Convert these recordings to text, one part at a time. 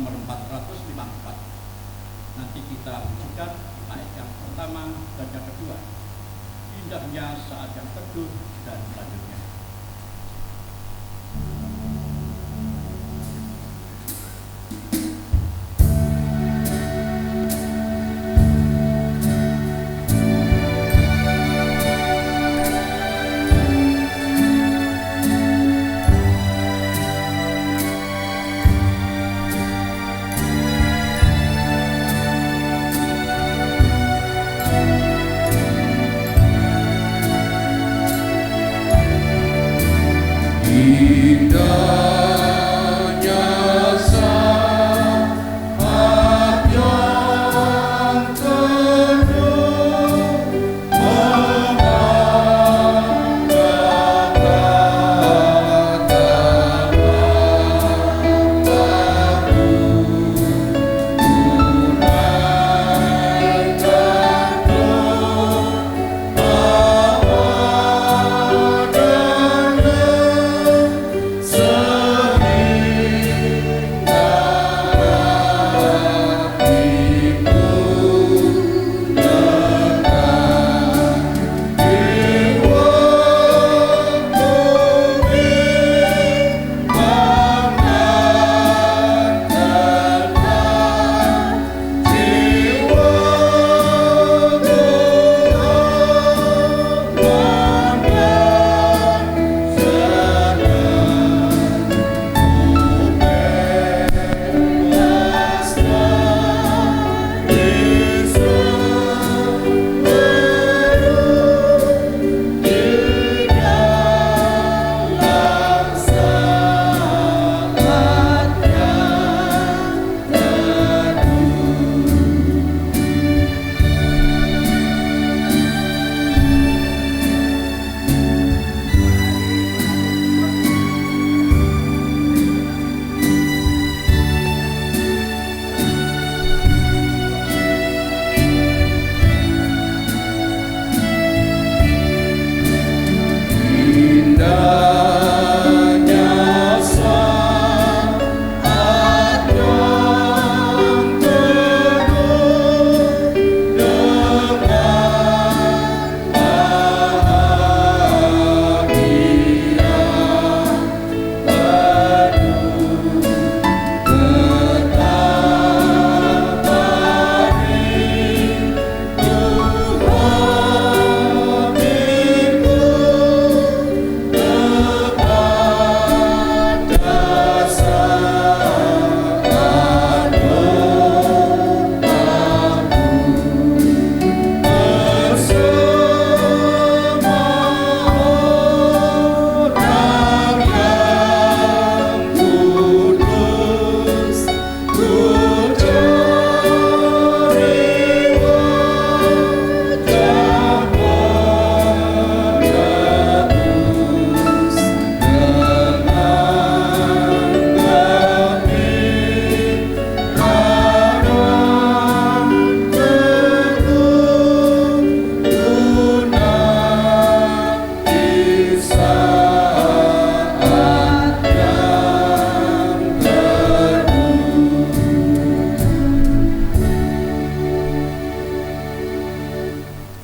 nomor 454. Nanti kita wujudkan ayat yang pertama dan yang kedua. Indahnya saat yang teduh dan selanjutnya.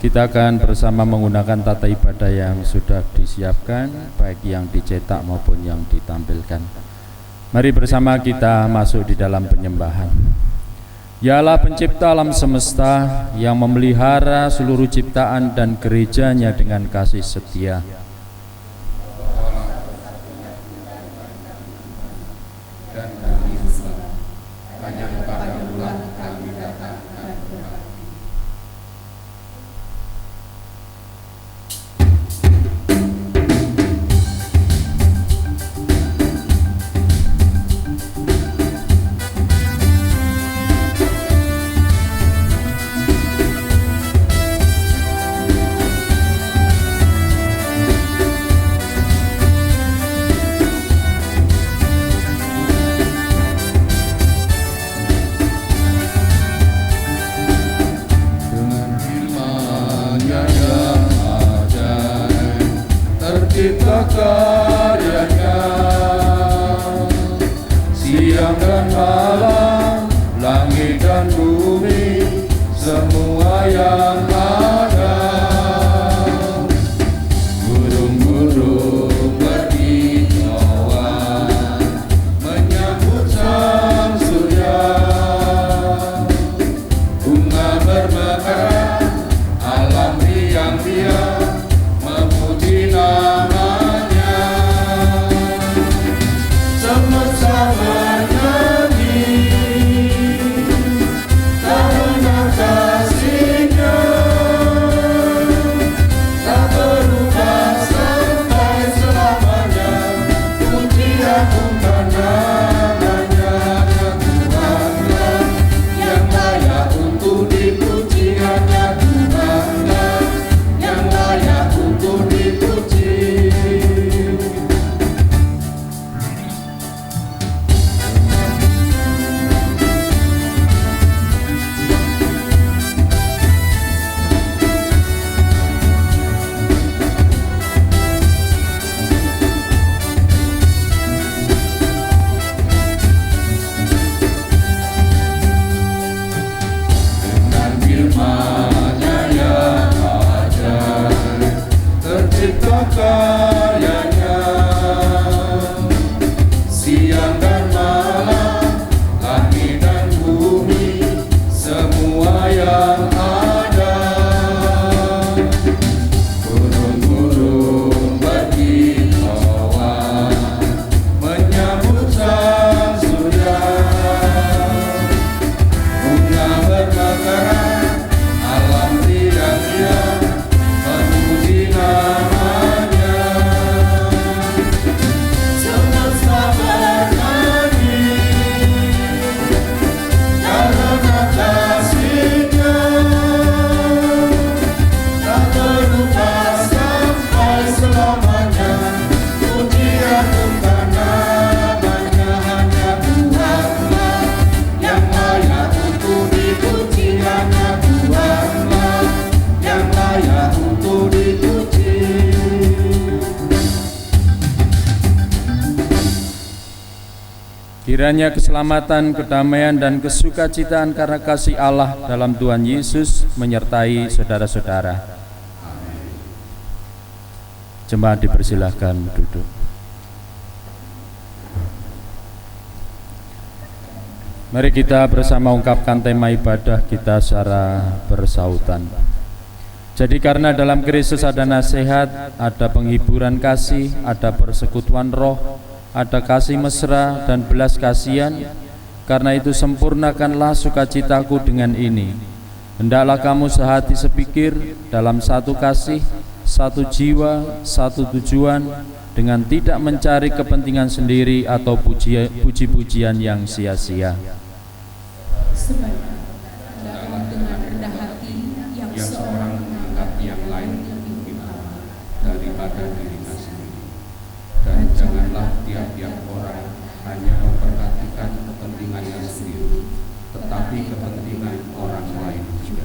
Kita akan bersama menggunakan tata ibadah yang sudah disiapkan, baik yang dicetak maupun yang ditampilkan. Mari bersama kita masuk di dalam penyembahan. Ya Allah pencipta alam semesta yang memelihara seluruh ciptaan dan gerejanya dengan kasih setia. Karyanya siang dan malam yang ada. Burung-burung berkicauan menyambut sang surya. Bunga bermekaran, alam riang-riang memuji namanya. Semesta bernyanyi karena kasih-Nya, tak berubah sampai selamanya. Pujian untuk namanya, Tuhanlah yang layak untuk dipuji, hanya Tuhanlah yang layak untuk dipuji. Dengan firman-Nya yang ajaib, tercipta karyanya. Siang dan malam, langit dan bumi, semua yang ada. Burung-burung berkicauan menyambut sang surya. Bunga bermekaran, alam riang-riang memuji namanya. Semesta bernyanyi karena kasih-Nya, tak berubah sampai selamanya. Pujian untuk namanya, hanya Tuhanlah yang layak untuk dipuji, hanya Tuhanlah yang layak untuk dipuji. Kiranya keselamatan, kedamaian, dan kesukacitaan karena kasih Allah dalam Tuhan Yesus menyertai saudara-saudara. Jemaat dipersilahkan duduk. Mari kita bersama ungkapkan tema ibadah kita secara bersautan. Jadi karena dalam Kristus ada nasihat, ada penghiburan kasih, ada persekutuan roh, ada kasih mesra dan belas kasihan. Karena itu sempurnakanlah sukacitaku dengan ini. Hendaklah kamu sehati sepikir dalam satu kasih, satu jiwa, satu tujuan, dengan tidak mencari kepentingan sendiri atau puji-pujian yang sia-sia. Sebab adalah dengan rendah hati yang seorang menganggap yang lain lebih utama daripada dirinya sendiri. Dan janganlah tiap-tiap orang hanya memperhatikan kepentingannya sendiri, tetapi kepentingan orang lain juga.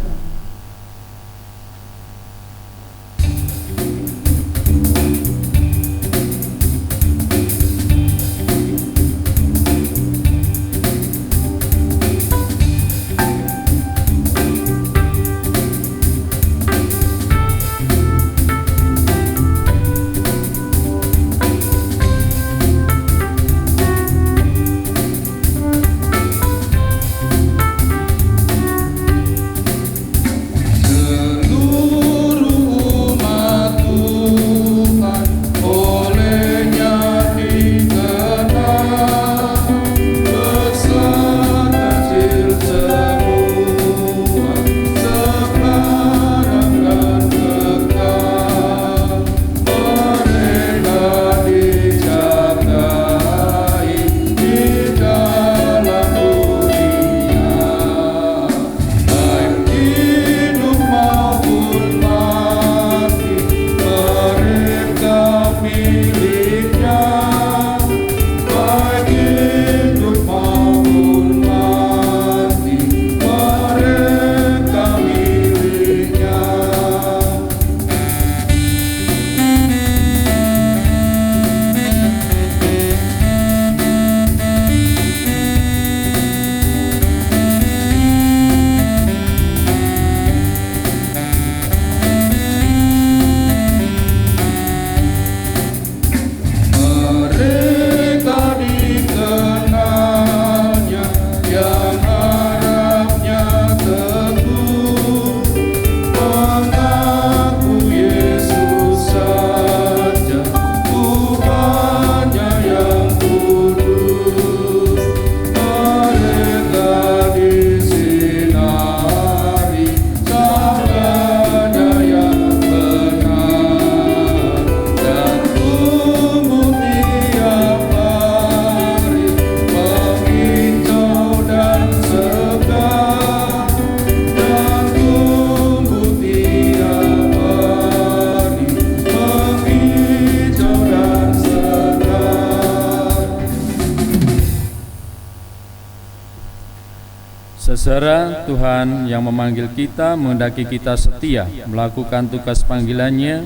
Seserah Tuhan yang memanggil kita menghendaki kita setia melakukan tugas panggilannya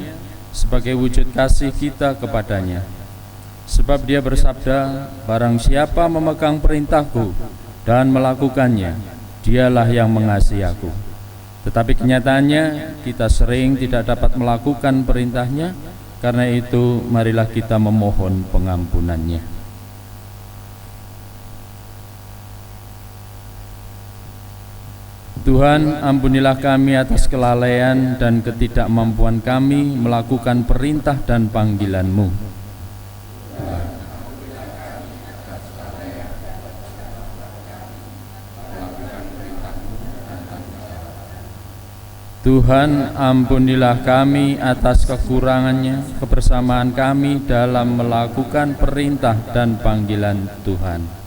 sebagai wujud kasih kita kepadanya. Sebab Dia bersabda, barang siapa memegang perintahku dan melakukannya, dialah yang mengasihi aku. Tetapi kenyataannya kita sering tidak dapat melakukan perintahnya, karena itu marilah kita memohon pengampunannya. Tuhan, ampunilah kami atas kelalaian dan ketidakmampuan kami melakukan perintah dan panggilan-Mu. Tuhan, ampunilah kami atas kekurangannya, kebersamaan kami dalam melakukan perintah dan panggilan Tuhan.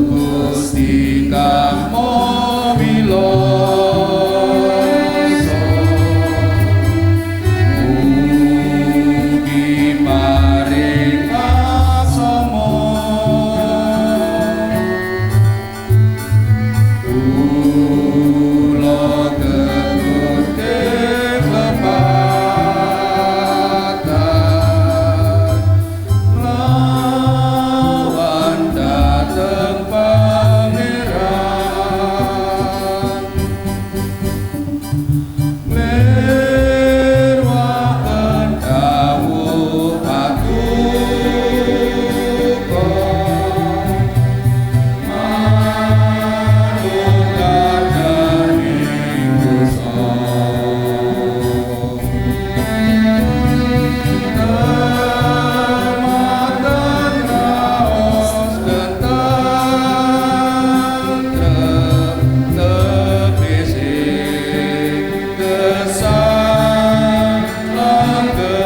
Gusti Kamo Wiloso, mugi maring asama, kula ketut keklepatan lawan dateng pangeran, nglerwaken dawuh patuko, manut kadaning dosa. Tematan raos ketentrem, tegese kesan langgeng.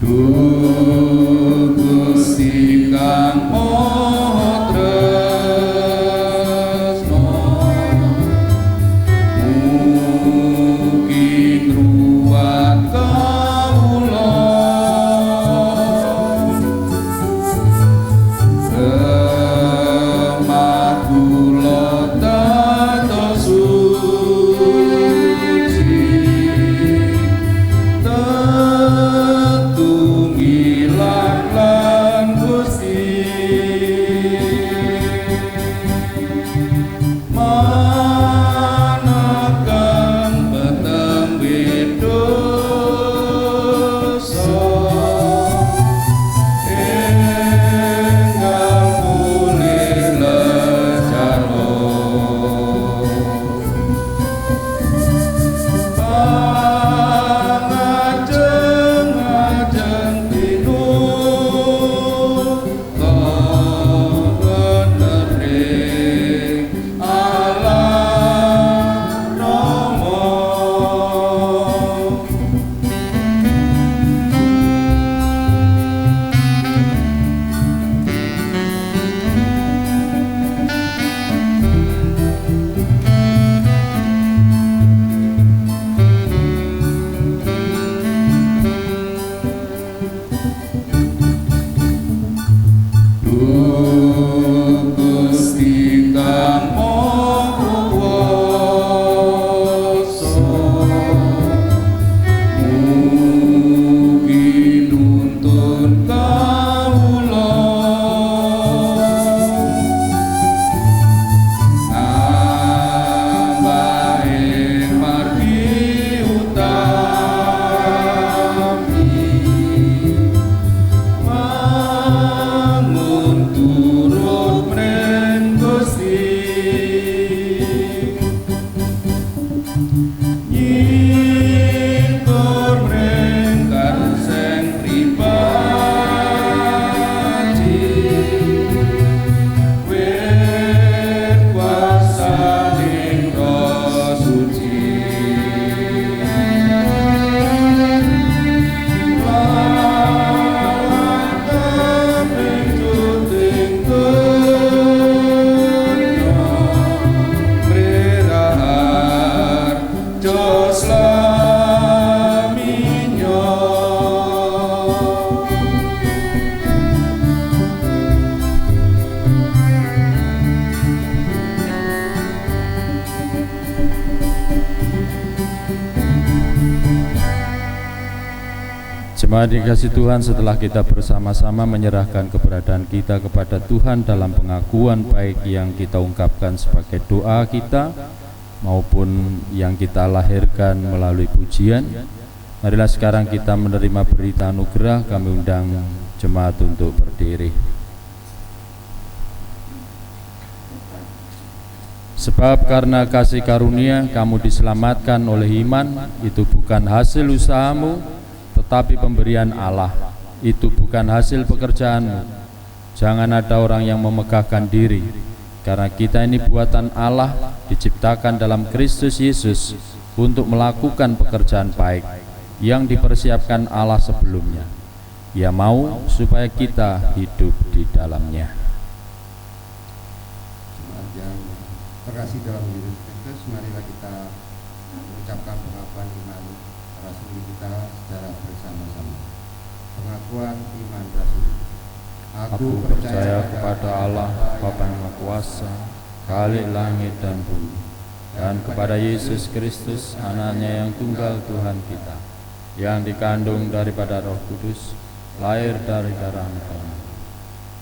Duh Gusti Kang Maha Tresno, mugi ngruwat kawula, remah kula dados suci, tetunggilan lan Gusti, manaken petembe dosa, enggal pulih lejaro, pangajeng-ajeng pinuka ngenering Allah Rama. Duh Gusti Kang Maha Kuwasa, mugi nuntun kawula nambahe margi utami, mangun Jemaat dikasih Tuhan, setelah kita bersama-sama menyerahkan keberadaan kita kepada Tuhan dalam pengakuan baik yang kita ungkapkan sebagai doa kita maupun yang kita lahirkan melalui pujian, marilah sekarang kita menerima berita anugerah. Kami undang jemaat untuk berdiri. Sebab karena kasih karunia kamu diselamatkan oleh iman, itu bukan hasil usahamu, tetapi pemberian Allah. Itu bukan hasil pekerjaanmu. Jangan ada orang yang memegahkan diri, karena kita ini buatan Allah, diciptakan dalam Kristus Yesus untuk melakukan pekerjaan baik yang dipersiapkan Allah sebelumnya. Ia mau supaya kita hidup di dalamnya. Jemaat yang terkasih dalam Yesus Kristus, marilah kita mengucapkan pengakuan iman rasuli kita secara bersama-sama. Pengakuan iman rasuli. Aku percaya kepada Allah Bapa yang Maha Kuasa, Khalik langit dan bumi, dan kepada Yesus Kristus, anaknya yang tunggal Tuhan kita, yang dikandung daripada Roh Kudus, lahir dari darah Maria,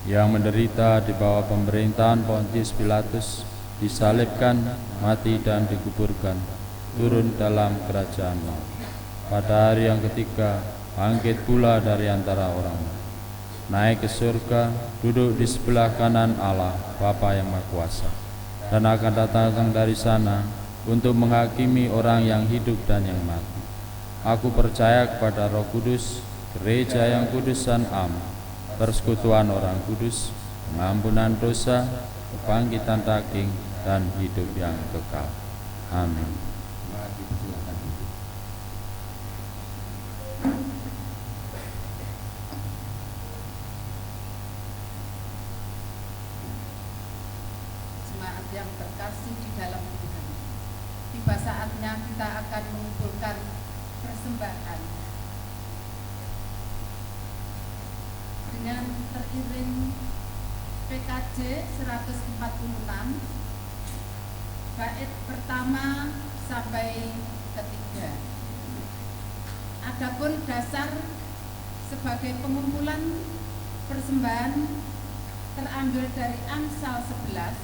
yang menderita di bawah pemerintahan Pontius Pilatus, disalibkan, mati dan dikuburkan, turun dalam kerajaan maut. Pada hari yang ketiga, bangkit pula dari antara orang mati, naik ke surga, duduk di sebelah kanan Allah Bapa yang Maha Kuasa, dan akan datang dari sana untuk menghakimi orang yang hidup dan yang mati. Aku percaya kepada Roh Kudus, gereja yang kudus dan am, persekutuan orang kudus, pengampunan dosa, kebangkitan daging, dan hidup yang kekal. Amin. Mari dipersilakan duduk. Jemaat yang terkasih di dalam Tuhan, tiba saatnya kita akan mengumpulkan persembahan dengan teriring PKJ 146 bait pertama sampai ketiga. Adapun dasar sebagai pengumpulan persembahan terambil dari Amsal 11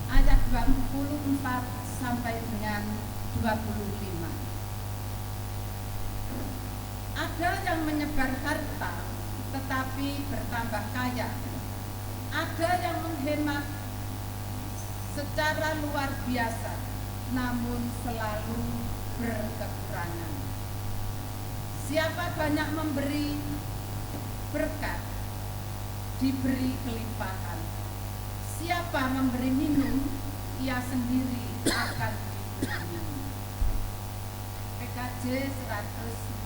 ayat 24 sampai dengan 25. Ada yang menyebar harta tetapi bertambah kaya. Ada yang menghemat secara luar biasa namun selalu berkekurangan. Siapa banyak memberi berkat, diberi kelimpahan. Siapa memberi minum, ia sendiri akan diberi minum. PKJ 146.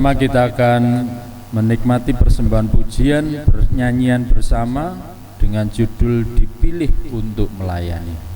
Bersama-sama kita akan menikmati persembahan pujian bernyanyian bersama dengan judul Dipilih untuk Melayani.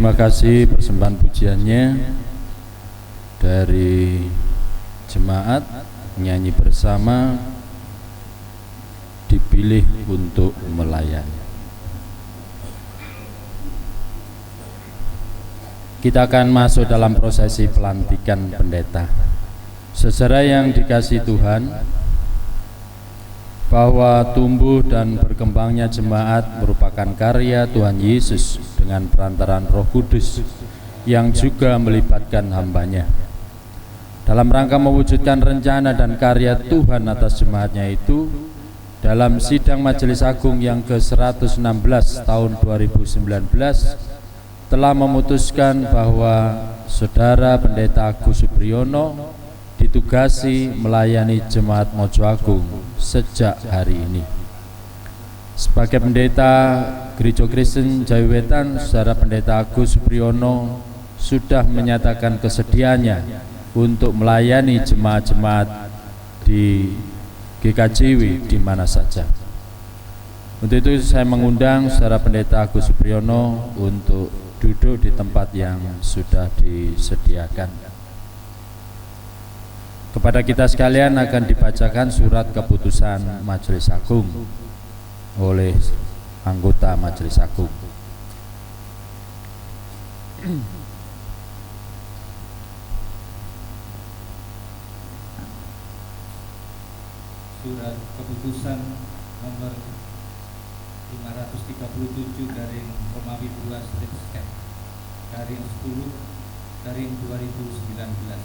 Terima kasih persembahan pujiannya dari jemaat nyanyi bersama Dipilih untuk Melayani. Kita akan masuk dalam prosesi pelantikan pendeta. Saudara yang dikasihi Tuhan, bahwa tumbuh dan berkembangnya jemaat merupakan karya Tuhan Yesus dengan perantaraan Roh Kudus yang juga melibatkan hambanya. Dalam rangka mewujudkan rencana dan karya Tuhan atas jemaatnya itu, dalam sidang Majelis Agung yang ke-116 tahun 2019 telah memutuskan bahwa Saudara Pendeta Agus Supriyono ditugasi melayani Jemaat Mojo Agung sejak hari ini. Sebagai pendeta Gereja Kristen Jawi Wetan, Saudara Pendeta Agus Supriyono sudah menyatakan kesediaannya untuk melayani jemaat-jemaat di GKJW di mana saja. Untuk itu saya mengundang Saudara Pendeta Agus Supriyono untuk duduk di tempat yang sudah disediakan. Kepada kita sekalian akan dibacakan surat keputusan Majelis Agung oleh anggota Majelis Agung. Surat keputusan nomor 537 garing Romawi 2/10/2019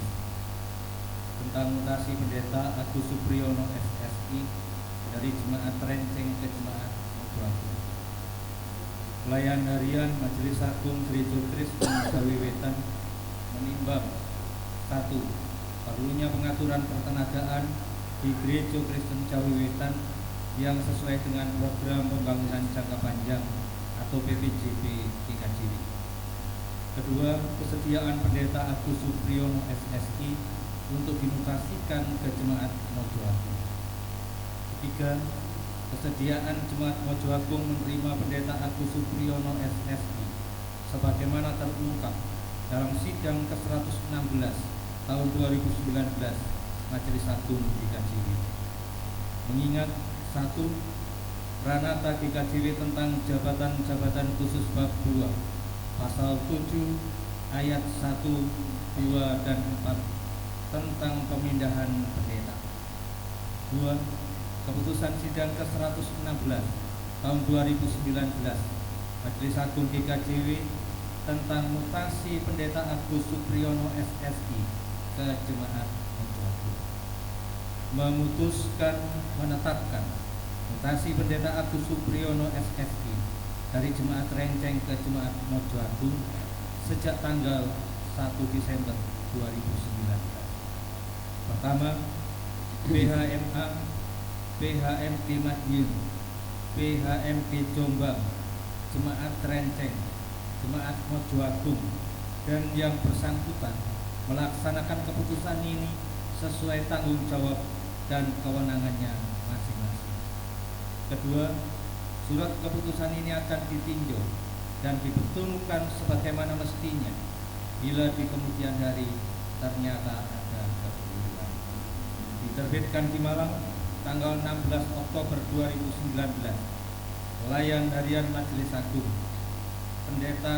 tentang mutasi pendeta Agus Supriyono SSI dari Jemaat Renceng ke Jemaat Mojoagung. Pelayan harian Majelis Agung Gereja Kristen Jawi Wetan menimbang 1. Perlunya pengaturan pertenagaan di Gereja Kristen Jawi Wetan yang sesuai dengan program pembangunan jangka panjang atau PPJP GKJW. Kedua, kesediaan pendeta Agus Supriyono SSI untuk dimutasikan ke Jemaat Mojoagung. Ketiga, kesediaan Jemaat Mojoagung menerima pendeta Agus Supriyono SSI sebagaimana terungkap dalam sidang ke-116 tahun 2019 Majelis Agung GKJW. Mengingat 1. Pranata GKJW tentang jabatan-jabatan khusus bab 2 pasal 7 ayat 1, 2, dan 4 tentang pemindahan pendeta. 2. Keputusan sidang ke-116 tahun 2019 Majelis Agung GKJW tentang mutasi pendeta Agus Supriyono SSI ke Jemaat Mojoagung. Memutuskan menetapkan mutasi pendeta Agus Supriyono SSI dari Jemaat Renceng ke Jemaat Mojoagung sejak tanggal 1 Desember 2019. Pertama, BHMA, BHMD Madiun, BHMD Jombang, Jemaat Renceng, Jemaat Mojoagung, dan yang bersangkutan melaksanakan keputusan ini sesuai tanggung jawab dan kewenangannya masing-masing. Kedua, surat keputusan ini akan ditinjau dan dibetulkan sebagaimana mestinya bila di kemudian hari ternyata ada kekeliruan. Diterbitkan di Malang tanggal 16 Oktober 2019. Pelayan harian Majelis Agung Pendeta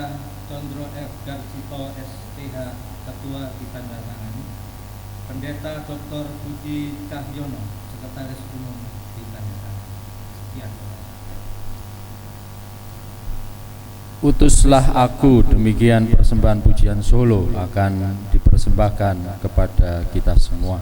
Condro F. Garsito SPH Ketua ditandatangani, Pendeta Dr. Budi Cahyono Sekretaris Umum ditandatangani. Sekian. Utuslah aku, demikian persembahan pujian solo akan dipersembahkan kepada kita semua.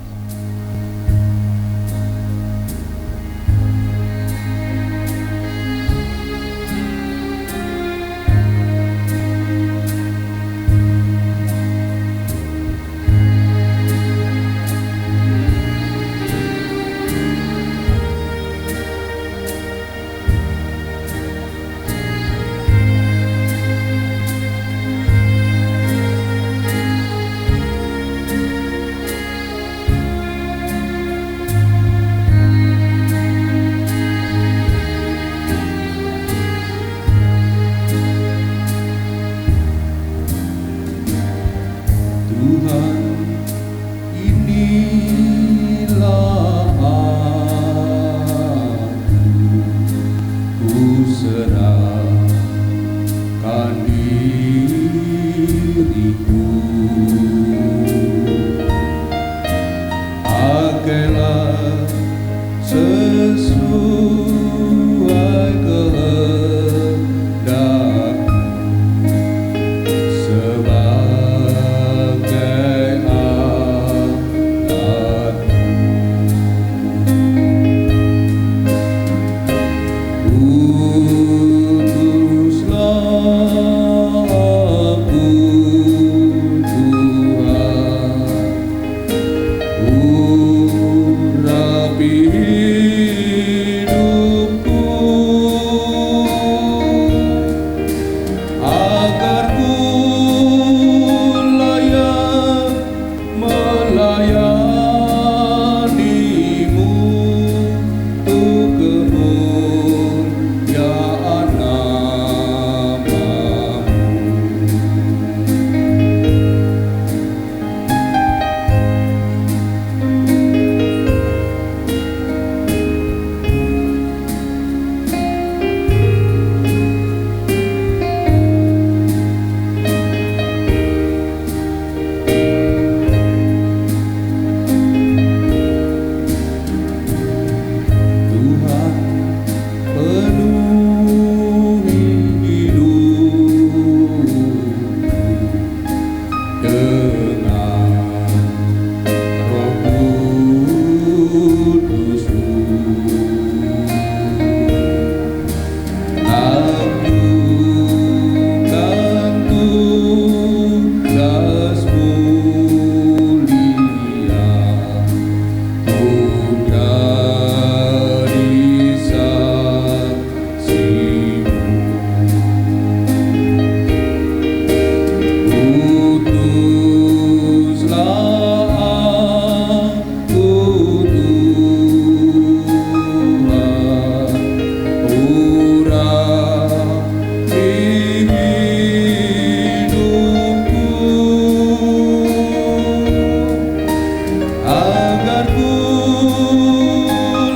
agar ku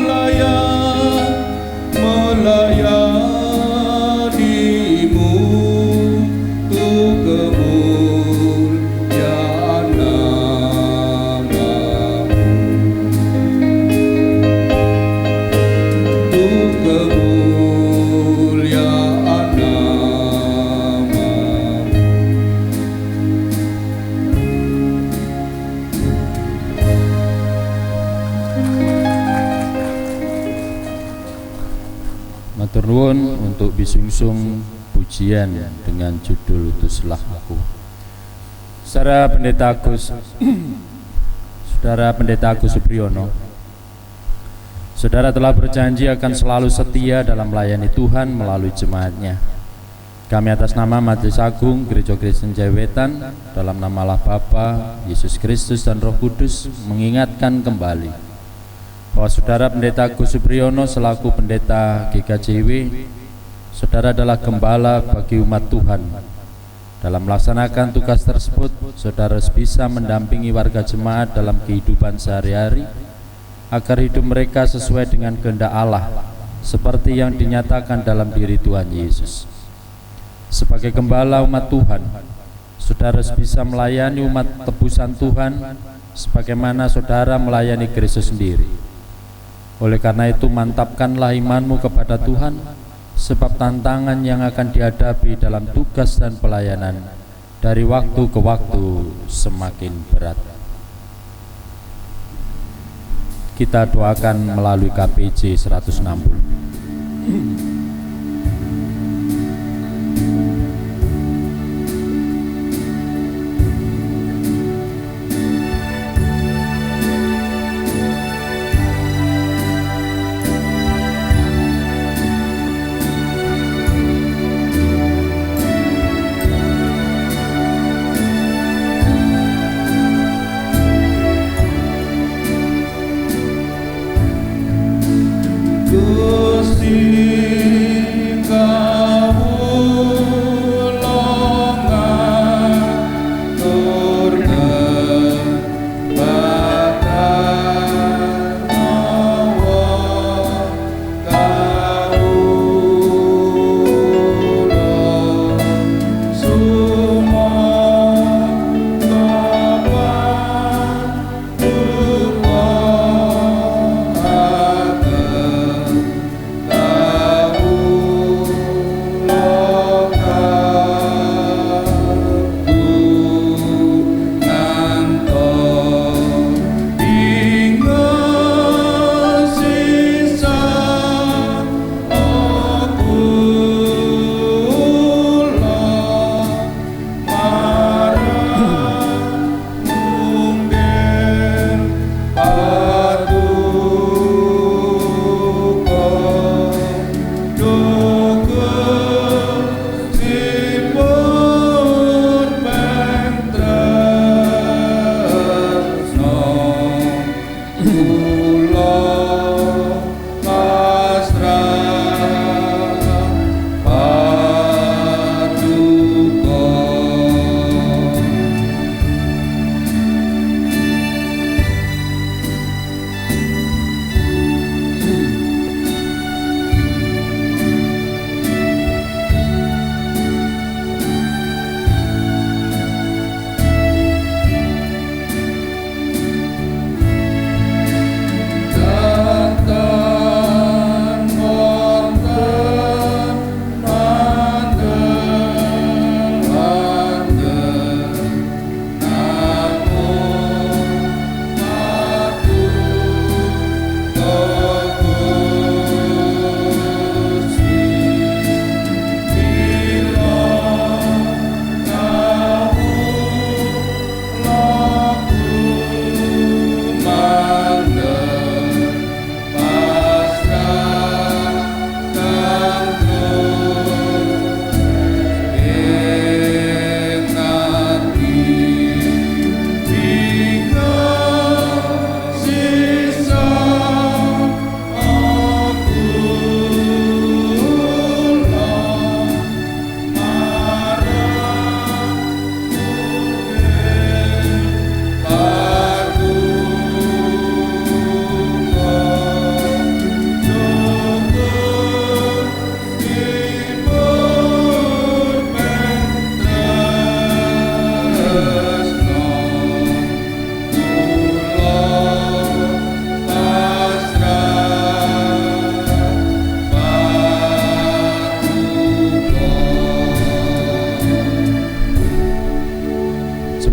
layak melayanimu untuk kemuliaan nama-Mu, untuk kemuliaan nama-Mu. Matur nuwun untuk bisungsung pujian dengan judul Utuslah Aku. Saudara Pendeta Agus Supriyono, saudara telah berjanji akan selalu setia dalam melayani Tuhan melalui jemaatnya. Kami atas nama Majelis Agung Gereja Kristen Jayawetan, dalam nama Allah Bapa, Yesus Kristus dan Roh Kudus, mengingatkan kembali bahwa Saudara Pendeta Agus Supriyono selaku Pendeta GKJW, Saudara adalah gembala bagi umat Tuhan. Dalam melaksanakan tugas tersebut, Saudara bisa mendampingi warga jemaat dalam kehidupan sehari-hari, agar hidup mereka sesuai dengan kehendak Allah, seperti yang dinyatakan dalam diri Tuhan Yesus. Sebagai gembala umat Tuhan, Saudara bisa melayani umat tebusan Tuhan, sebagaimana Saudara melayani Kristus sendiri. Oleh karena itu, mantapkanlah imanmu kepada Tuhan, sebab tantangan yang akan dihadapi dalam tugas dan pelayanan dari waktu ke waktu semakin berat. Kita doakan melalui KPJ 160.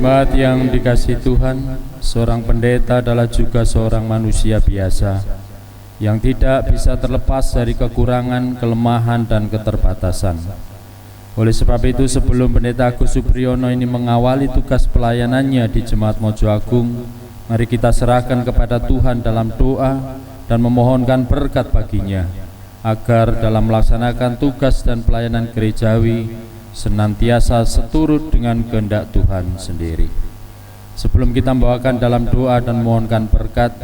Jemaat yang dikasihi Tuhan, seorang pendeta adalah juga seorang manusia biasa yang tidak bisa terlepas dari kekurangan, kelemahan, dan keterbatasan. Oleh sebab itu, sebelum Pendeta Agus Supriyono ini mengawali tugas pelayanannya di Jemaat Mojo Agung, mari kita serahkan kepada Tuhan dalam doa dan memohonkan berkat baginya, agar dalam melaksanakan tugas dan pelayanan gerejawi senantiasa seturut dengan kehendak Tuhan sendiri. Sebelum kita membawakan dalam doa dan memohonkan berkat,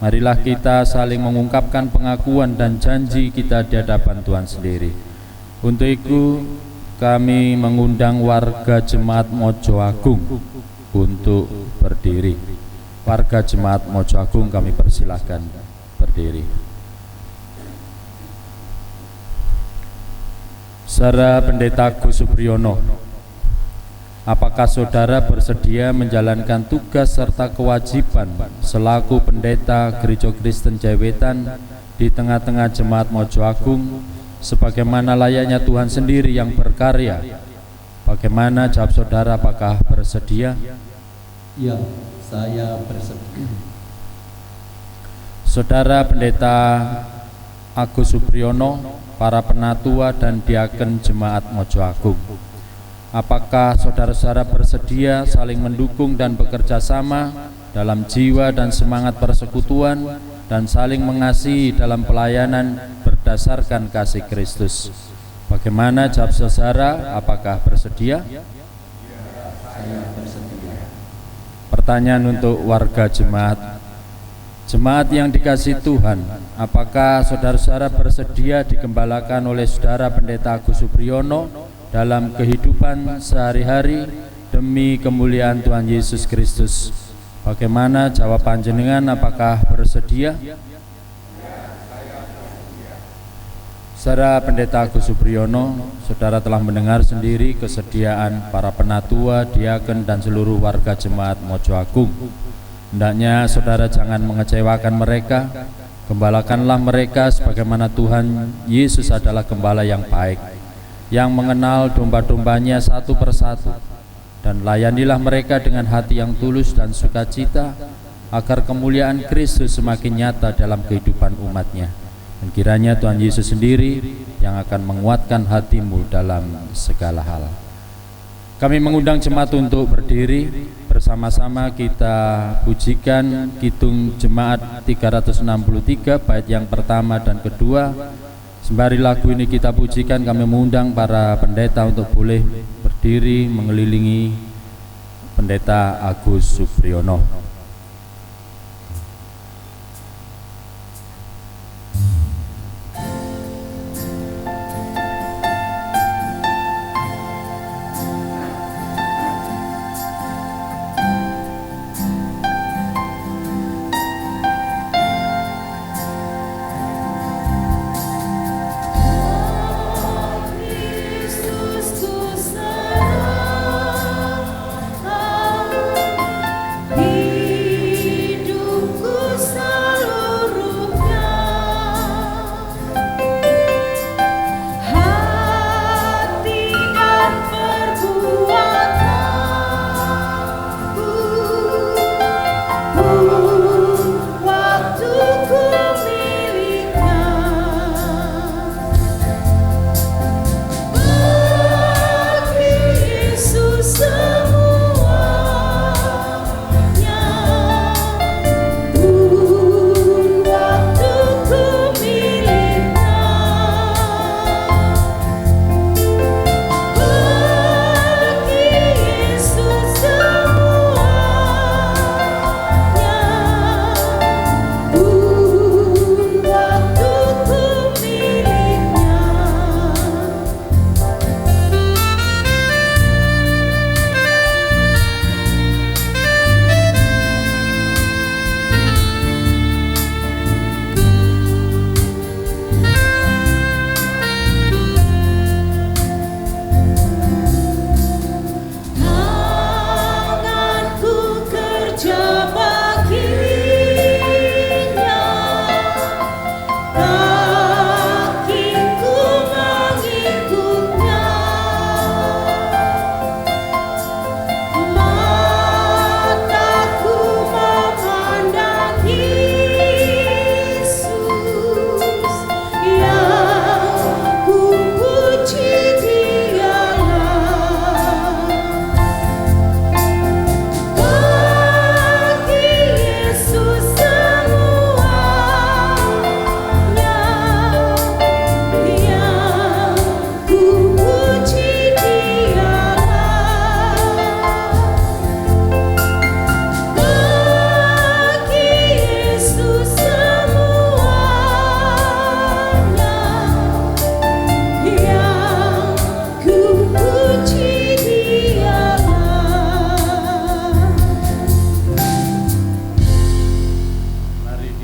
marilah kita saling mengungkapkan pengakuan dan janji kita di hadapan Tuhan sendiri. Untuk itu, kami mengundang warga Jemaat Mojo Agung untuk berdiri. Warga Jemaat Mojo Agung kami persilahkan berdiri. Saudara Pendeta Agus Supriyono, apakah saudara bersedia menjalankan tugas serta kewajiban selaku pendeta Gereja Kristen Jaya-Wetan di tengah-tengah Jemaat Mojo Agung sebagaimana layaknya Tuhan sendiri yang berkarya? Bagaimana jawab saudara, apakah bersedia? Ya, saya bersedia. Saudara Pendeta Agus Supriyono, para penatua dan diaken Jemaat Mojo Agung, apakah saudara-saudara bersedia saling mendukung dan bekerja sama dalam jiwa dan semangat persekutuan dan saling mengasihi dalam pelayanan berdasarkan kasih Kristus? Bagaimana jawab saudara, apakah bersedia? Saya bersedia. Pertanyaan untuk warga jemaat. Jemaat yang dikasihi Tuhan, apakah saudara-saudara bersedia digembalakan oleh saudara Pendeta Agus Supriyono dalam kehidupan sehari-hari demi kemuliaan Tuhan Yesus Kristus? Bagaimana jawab panjenengan, apakah bersedia? Saudara Pendeta Agus Supriyono, saudara telah mendengar sendiri kesediaan para penatua, diaken, dan seluruh warga Jemaat Mojo Agung. Hendaknya saudara jangan mengecewakan mereka, gembalakanlah mereka sebagaimana Tuhan Yesus adalah gembala yang baik, yang mengenal domba-dombanya satu persatu, dan layanilah mereka dengan hati yang tulus dan sukacita, agar kemuliaan Kristus semakin nyata dalam kehidupan umatnya. Dan kiranya Tuhan Yesus sendiri yang akan menguatkan hatimu dalam segala hal. Kami mengundang jemaat untuk berdiri. Bersama-sama kita pujikan Kidung Jemaat 363 bait yang pertama dan kedua. Sembari lagu ini kita pujikan, kami mengundang para pendeta untuk boleh berdiri mengelilingi Pendeta Agus Supriyono. He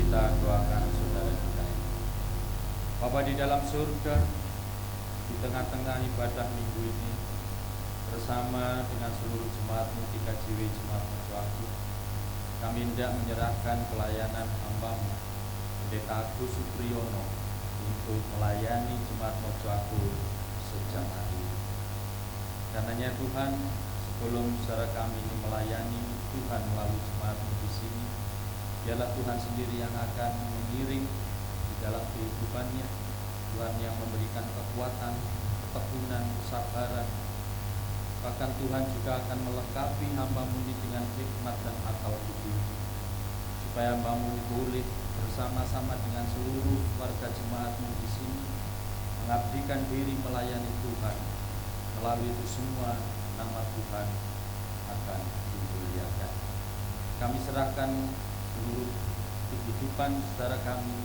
kita doakan saudara kita ini. Bapa di dalam surga, di tengah-tengah ibadah minggu ini, bersama dengan seluruh jemaat-Mu GKJW Jemaat Mojo Agung, kami hendak menyerahkan pelayanan hamba-Mu Pendeta Agus Supriyono untuk melayani Jemaat Mojo Agung sejak hari ini. Karenanya Tuhan, sebelum saudara kami ini melayani Tuhan melalui jemaat-Mu di sini, biarlah Tuhan sendiri yang akan mengiring di dalam kehidupannya. Tuhan yang memberikan kekuatan, ketekunan, kesabaran. Bahkan Tuhan juga akan melengkapi hamba-Mu ini dengan hikmat dan akal budi, supaya hamba-Mu boleh bersama-sama dengan seluruh warga jemaat-Mu di sini mengabdikan diri melayani Tuhan. Melalui itu semua nama Tuhan akan dimuliakan. Kami serahkan seluruh kehidupan saudara kami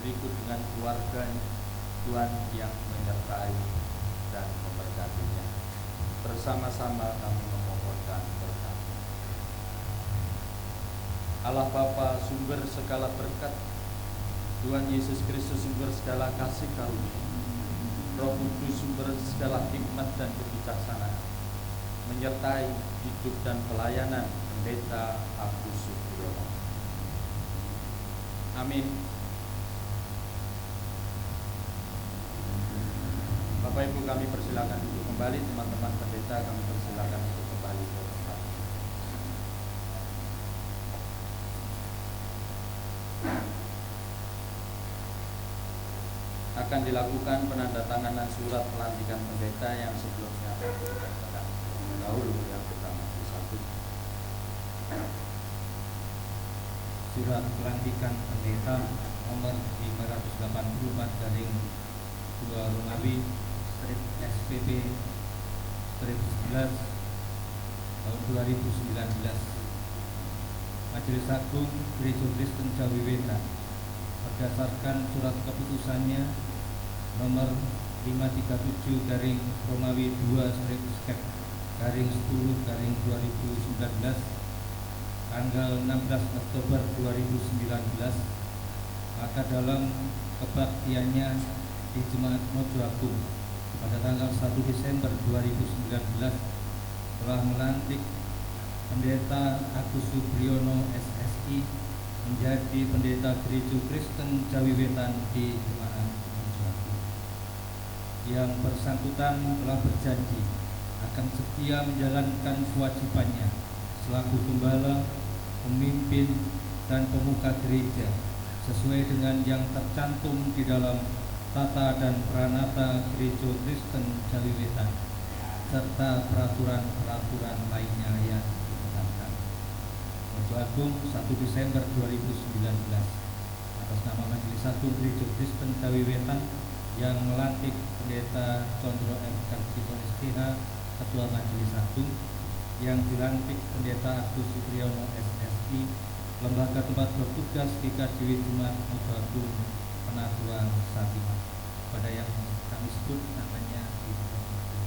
berikut dengan keluarganya, Tuhan yang menyertai dan memberkatinya. Bersama-sama kami memohonkan berkat. Allah Bapa, sumber segala berkat, Tuhan Yesus Kristus, sumber segala kasih karunia, Roh Kudus, sumber segala hikmat dan kebijaksanaan, menyertai hidup dan pelayanan Pendeta Agus Supriyono. Amin. Bapak Ibu, kami persilakan duduk kembali. Teman-teman pendeta, kami persilakan untuk kembali ke tempat. Akan dilakukan penandatanganan surat pelantikan pendeta yang sebelumnya akan dibacakan dahulu yang pertama satu. Surat pelantikan pendeta nomor 584 garing 2 Romawi strip SPP strip 11 tahun 2019. Majelis Agung Gereja Kristen Jawi Wetan berdasarkan surat keputusannya nomor 537 garing Romawi 2 strip skep garing 10 garing 2019 tanggal 16 Oktober 2019, maka dalam kebaktiannya di Jemaat Mojo Agung pada tanggal 1 Desember 2019 telah melantik Pendeta Agus Supriyono SSI menjadi Pendeta Gereja Kristen Jawi Wetan di Jemaat Mojo Agung. Yang bersangkutan telah berjanji akan setia menjalankan kewajibannya selaku gembala, pemimpin, dan pemuka gereja sesuai dengan yang tercantum di dalam Tata dan Pranata Gereja Kristen Jawi Wetan serta peraturan-peraturan lainnya yang ditetapkan. Mojo Agung 1 Desember 2019. Atas nama Majelis Agung Gereja Kristen Jawi Wetan yang melantik Pendeta Condro M. Kartito SPH Ketua Majelis Agung, yang dilantik Pendeta Agus Supriyono SSI, lembaga tempat bertugas GKJW Jemaat Mojo Agung Penatua Satima, pada yang kami sebut namanya di dalam buku.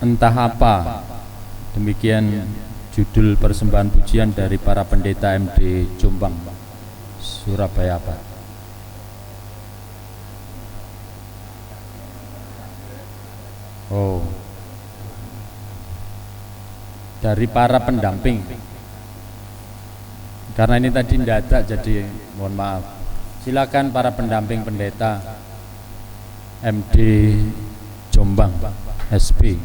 entah apa. Demikian judul persembahan pujian dari para pendeta MD Jombang, Surabaya, Pak. Oh, dari para pendamping. Karena ini tadi data, jadi mohon maaf. Silakan para pendamping pendeta MD Jombang SP.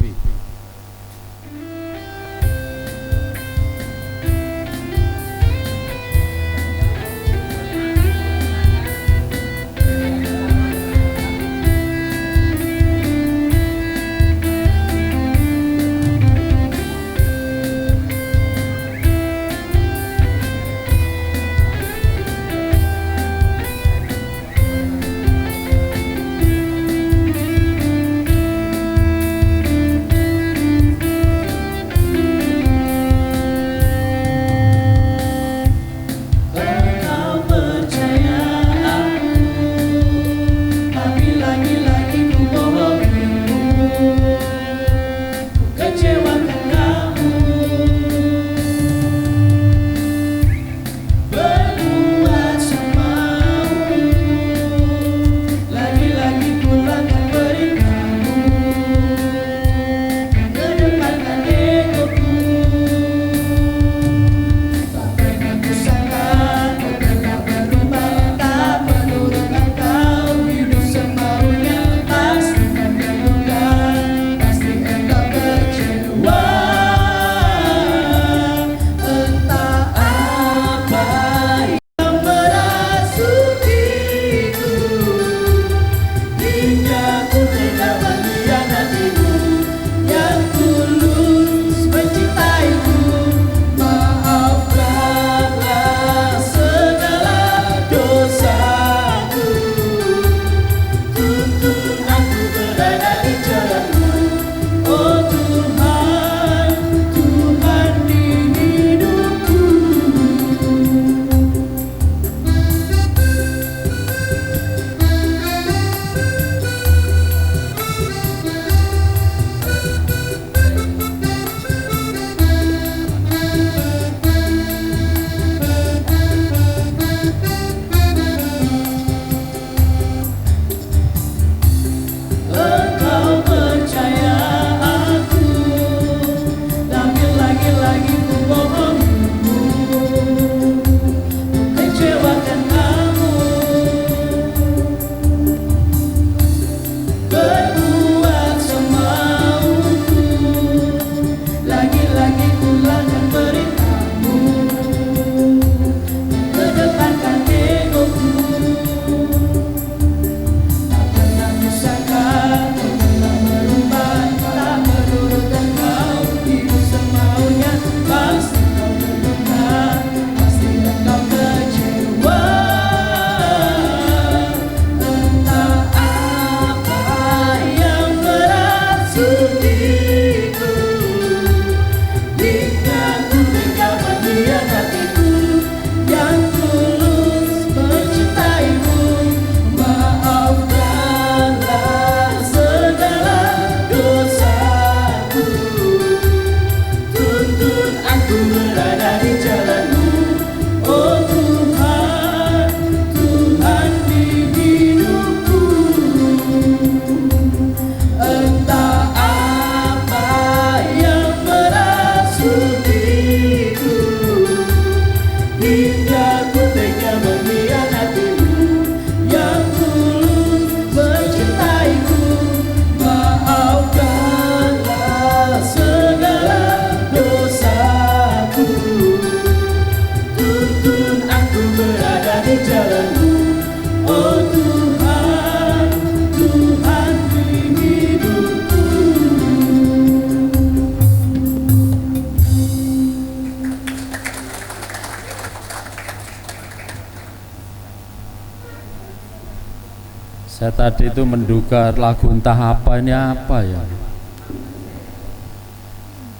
Saya tadi itu menduga lagu entah apa, ini apa ya?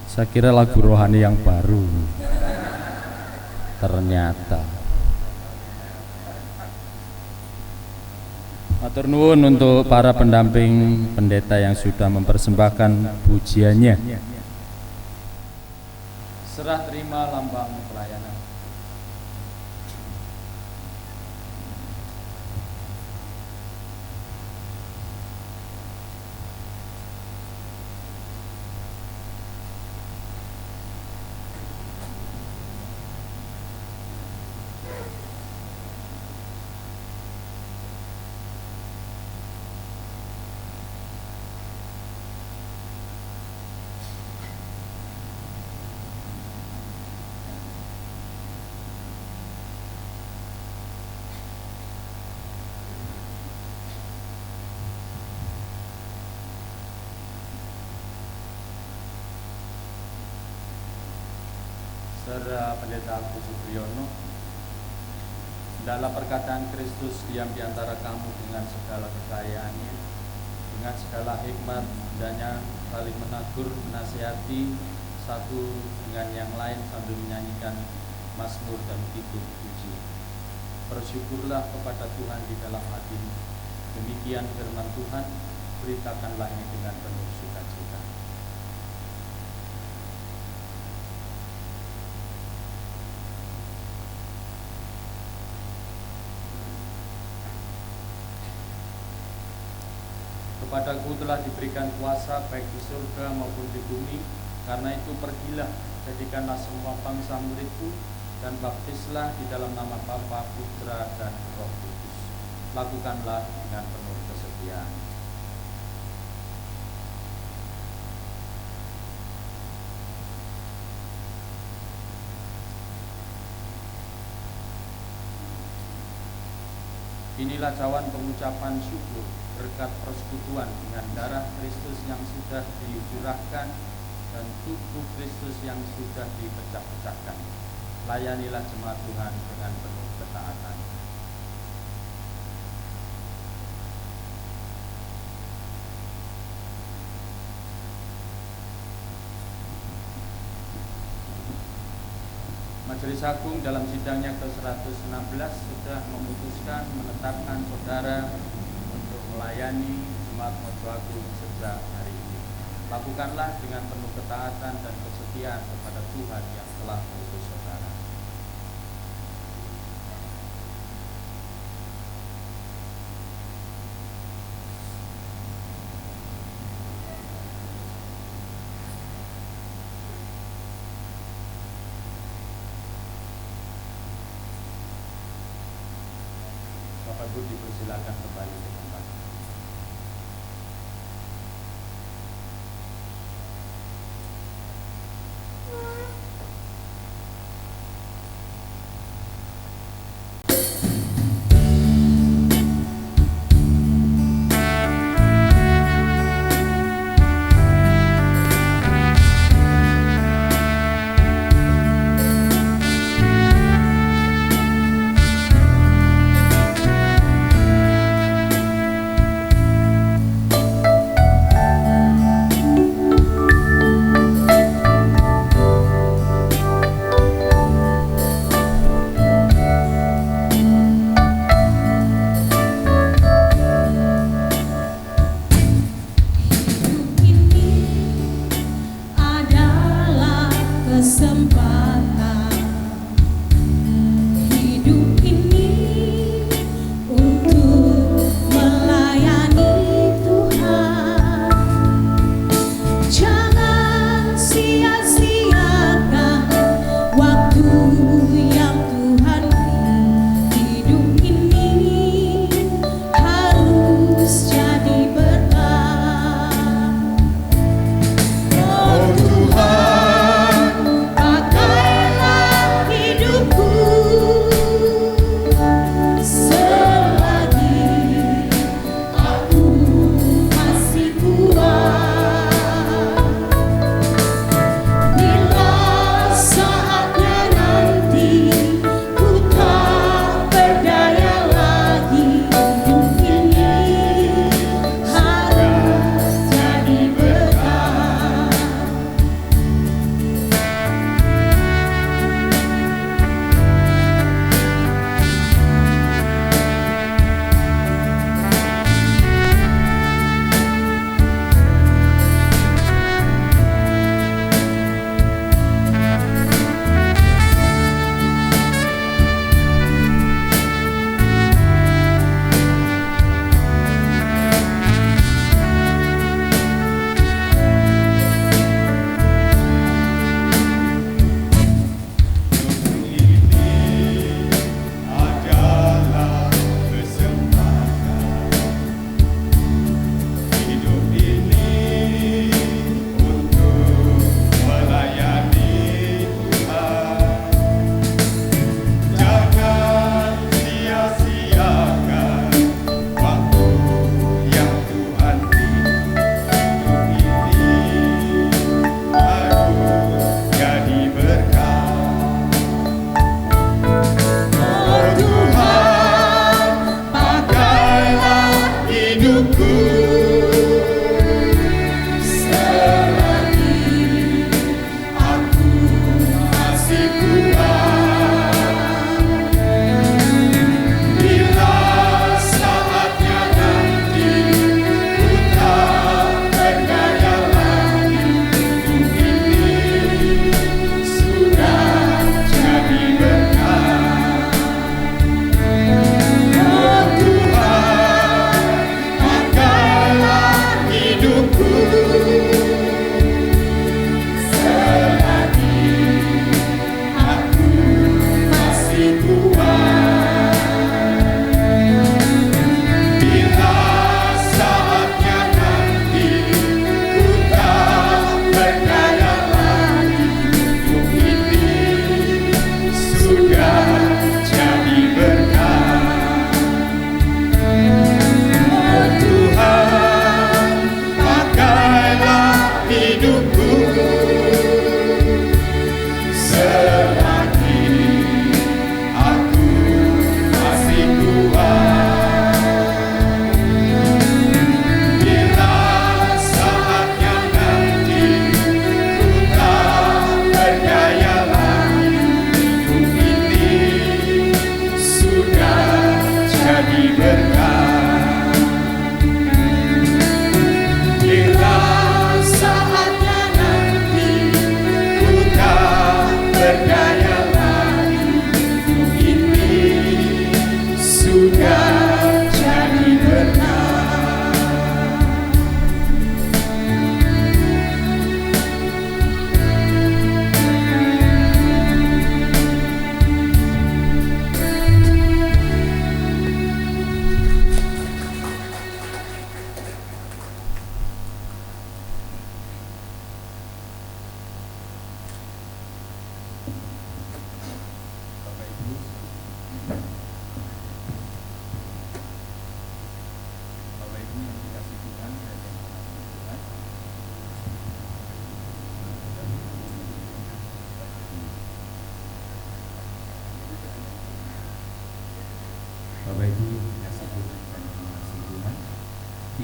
Saya kira lagu rohani yang baru. Ternyata Matur nuwun untuk para pendamping pendeta yang sudah mempersembahkan pujiannya. Serah terima lambang pelayanan. Saudara Pendeta Agus Supriyono, hendaklah perkataan Kristus diam di antara kamu dengan segala kekayaannya, dengan segala hikmat, hendaknya saling menegur, menasihati satu dengan yang lain sambil menyanyikan mazmur dan kidung puji. Bersyukurlah kepada Tuhan di dalam hatimu. Demikian firman Tuhan, beritakanlah ini dengan penuh sukacita. Kepadaku telah diberikan kuasa baik di surga maupun di bumi. Karena itu pergilah, jadikanlah semua bangsa muridku, dan baptislah di dalam nama Bapa, Putra, dan Roh Kudus. Lakukanlah dengan penuh kesetiaan. Inilah cawan pengucapan syukur berkat persekutuan dengan darah Kristus yang sudah dicurahkan dan tubuh Kristus yang sudah dipecah-pecahkan. Layanilah jemaat Tuhan dengan penuh ketaatan. Majelis Agung dalam sidangnya ke-116 sudah memutuskan menetapkan saudara untuk melayani Jemaat Mojo Agung sejak hari ini. Lakukanlah dengan penuh ketaatan dan kesetiaan kepada Tuhan yang telah mengutus saudara. Bapak Ibu dipersilakan kembali ke tempat.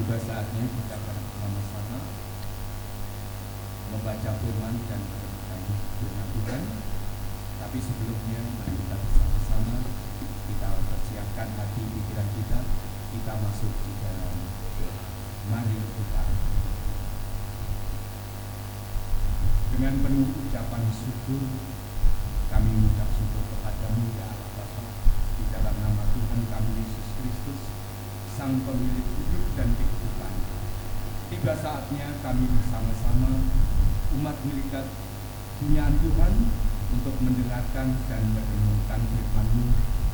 Tiba saatnya kita akan sama-sama membaca firman dan merenungkan firman Tuhan. Tapi sebelumnya mari kita bersama-sama kita persiapkan hati pikiran kita. Kita masuk di dalam doa. Mari kita dengan penuh ucapan syukur kami mengucap syukur kepadamu ya Allah Bapa, di dalam nama Tuhan kami Yesus Kristus, Sang Pemilik hidup dan kehidupan. Tiba saatnya kami bersama-sama umat milikat punyaan Tuhan untuk mendengarkan dan merenungkan firman-Mu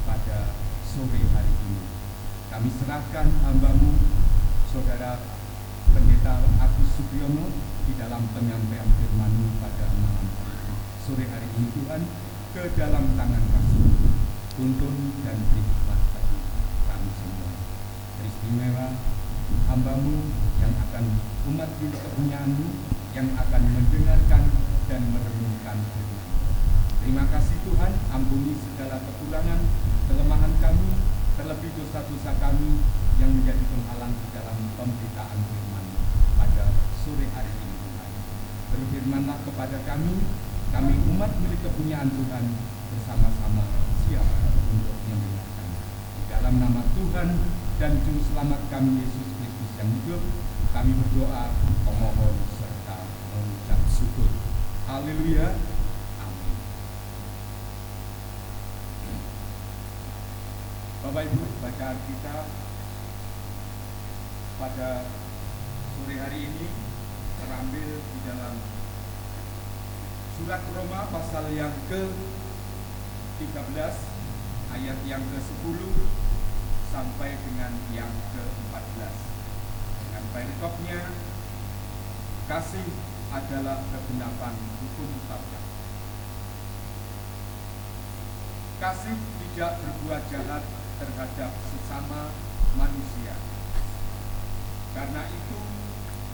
pada sore hari ini. Kami serahkan hamba-Mu, Saudara Pendeta Agus Supriyono, di dalam penyampaian firman-Mu pada malam hari ini, sore hari ini Tuhan, ke dalam tangan kasih. Tuntun dan beri hikmat bagi kami semua. Beristimewa hamba-Mu yang akan umat milik kepunyaan-Mu yang akan mendengarkan dan merenungkan firman. Terima kasih Tuhan, ampuni segala kekurangan, kelemahan kami, terlebih dosa-dosa kami yang menjadi penghalang di dalam pemberitaan firman pada sore hari ini Tuhan. Berfirmanlah kepada kami umat milik kepunyaan Tuhan bersama-sama siap untuk mendengarkan. Di dalam nama Tuhan dan Juru Selamat kami Yesus Kristus yang hidup, kami berdoa, memohon serta mengucap syukur. Haleluya. Amin. Bapak Ibu, bacaan kita pada sore hari ini terambil di dalam surat Roma pasal yang ke-13 ayat yang ke-10 sampai dengan yang ke-14. Dan perikopnya, kasih adalah kegenapan hukum Taurat. Kasih tidak berbuat jahat terhadap sesama manusia. Karena itu,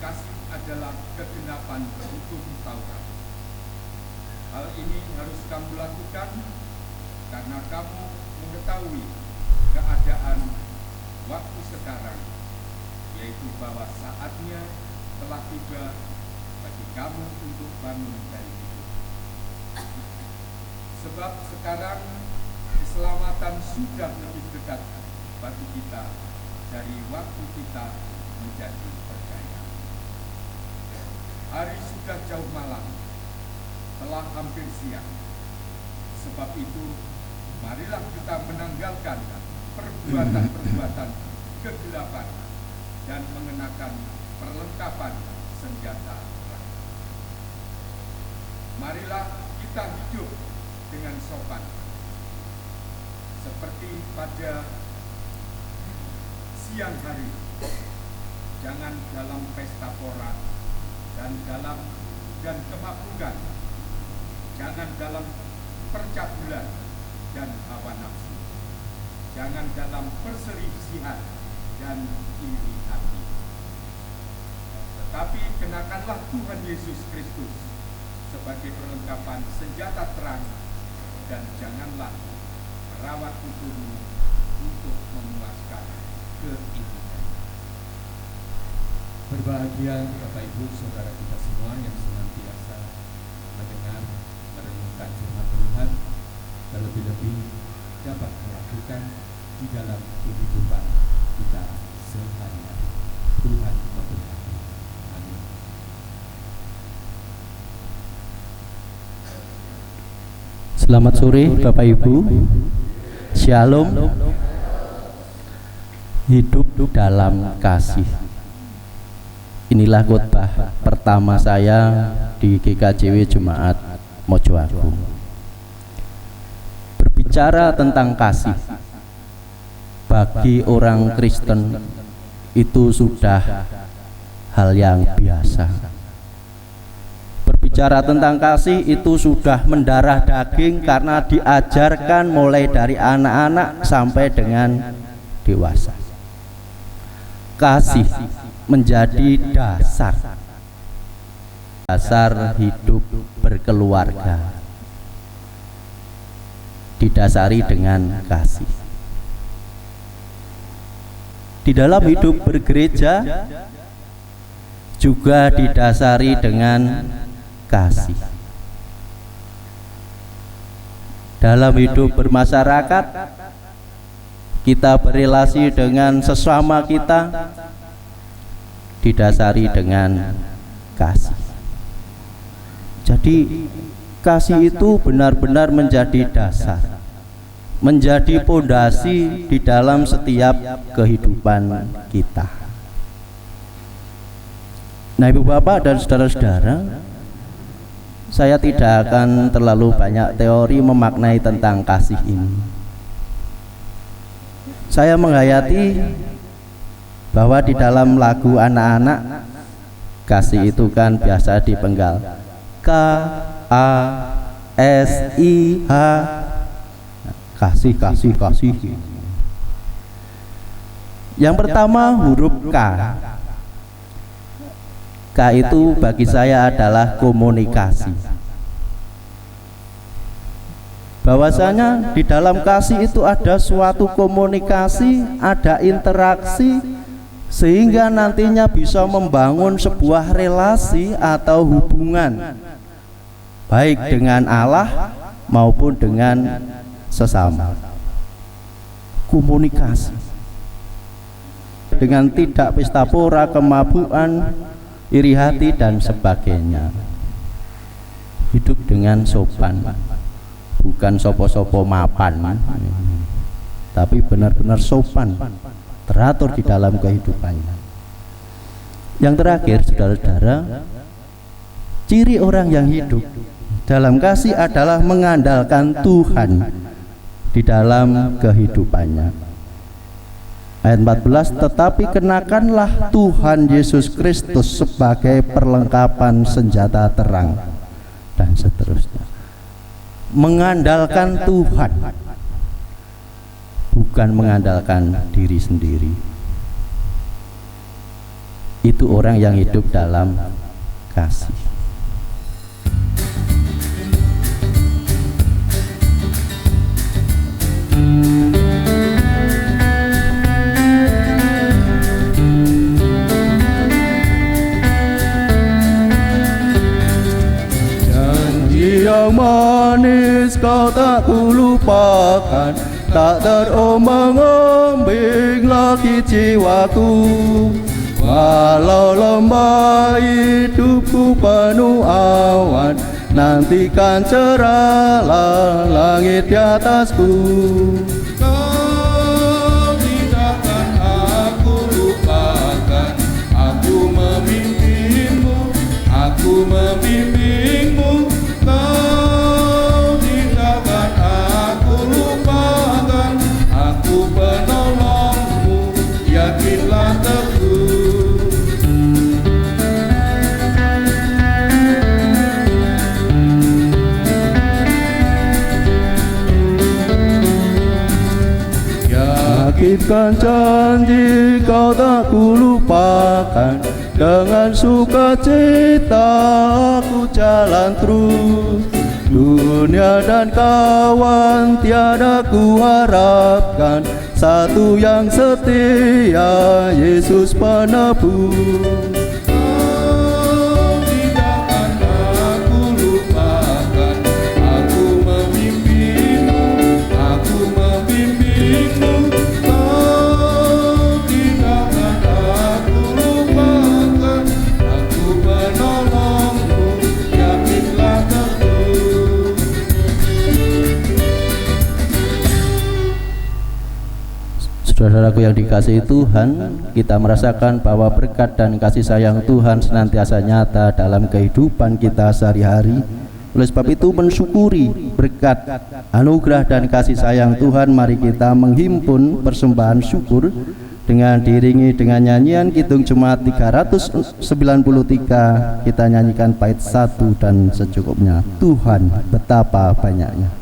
kasih adalah kegenapan hukum Taurat. Hal ini harus kamu lakukan karena kamu mengetahui keadaan waktu sekarang, yaitu bahwa saatnya telah tiba bagi kamu untuk bangun dari hidup. Sebab sekarang keselamatan sudah lebih dekat bagi kita dari waktu kita menjadi percaya. Hari sudah jauh malam, telah hampir siang. Sebab itu, marilah kita menanggalkan perbuatan-perbuatan kegelapan dan mengenakan perlengkapan senjata terang. Marilah kita hidup dengan sopan, seperti pada siang hari. Jangan dalam pesta pora dan kemabukan. Jangan dalam percabulan dan hawa nafsu. Jangan dalam perselisihan dan iri hati. Tetapi kenakanlah Tuhan Yesus Kristus sebagai perlengkapan senjata terang, dan janganlah merawat tubuhmu untuk memuaskan keinginan. Berbahagia Bapak Ibu Saudara kita semua yang senantiasa mendengar, merenungkan firman Tuhan, dan lebih-lebih dapat melakukan di dalam kehidupan kita sehari-hari. Tuhan memberkati. Amin. Selamat sore Bapak Ibu. Shalom. Hidup dalam kasih. Inilah khotbah pertama saya di GKJW Jemaat Mojoagung. Berbicara tentang kasih bagi orang Kristen itu sudah hal yang biasa. Berbicara tentang kasih itu sudah mendarah daging karena diajarkan mulai dari anak-anak sampai dengan dewasa. Kasih menjadi dasar hidup berkeluarga, didasari dengan kasih. Di dalam hidup bergereja juga didasari dengan kasih. Dalam hidup bermasyarakat, kita berelasi dengan sesama kita didasari dengan kasih. Jadi kasih itu benar-benar menjadi dasar, menjadi pondasi di dalam setiap kehidupan kita. Nah, Ibu Bapak dan saudara-saudara, saya tidak akan terlalu banyak teori memaknai tentang kasih ini. Saya menghayati bahwa di dalam lagu anak-anak, kasih itu kan biasa dipenggal K-A-S-I-H, kasih, kasih, kasih. Yang pertama huruf K. K itu bagi saya adalah komunikasi. Bahwasanya di dalam kasih itu ada suatu komunikasi, ada interaksi, sehingga nantinya bisa membangun sebuah relasi atau hubungan, baik dengan Allah maupun dengan sesama. Komunikasi dengan tidak pesta pora, kemabukan, iri hati dan sebagainya. Hidup dengan sopan, bukan sopo-sopo mapan, tapi benar-benar sopan, teratur di dalam kehidupannya. Yang terakhir, saudara-saudara, ciri orang yang hidup dalam kasih adalah mengandalkan Tuhan di dalam kehidupannya. Ayat 14, tetapi kenakanlah Tuhan Yesus Kristus sebagai perlengkapan senjata terang, dan seterusnya. Mengandalkan Tuhan, bukan mengandalkan diri sendiri. Itu orang yang hidup dalam kasih. Yang manis kau tak kulupakan, tak terombang-ambing lagi jiwaku. Walau lembah hidupku penuh awan, nantikan cerahlah langit di atasku. Kau tidakkan aku lupakan, aku memimpinmu, aku membimbingmu. Kau tidakkan aku lupakan, aku penolongmu, yakinlah teguh. Yakinkan janji kau tak kulupakan, dengan sukacita aku jalan terus. Dunia dan kawan tiada ku harapkan, satu yang setia, Yesus penebus. Kau tidakkan aku lupakan, aku memimpinmu, aku membimbingmu. Kau tidakkan aku lupakan, aku penolongmu, yakinlah teguh. Saudara-saudaraku yang dikasihi Tuhan, kita merasakan bahwa berkat dan kasih sayang Tuhan senantiasa nyata dalam kehidupan kita sehari-hari. Oleh sebab itu, mensyukuri berkat, anugerah dan kasih sayang Tuhan, mari kita menghimpun persembahan syukur dengan diiringi dengan nyanyian Kidung Jemaat 393. Kita nyanyikan bait 1 dan secukupnya. Tuhan betapa banyaknya.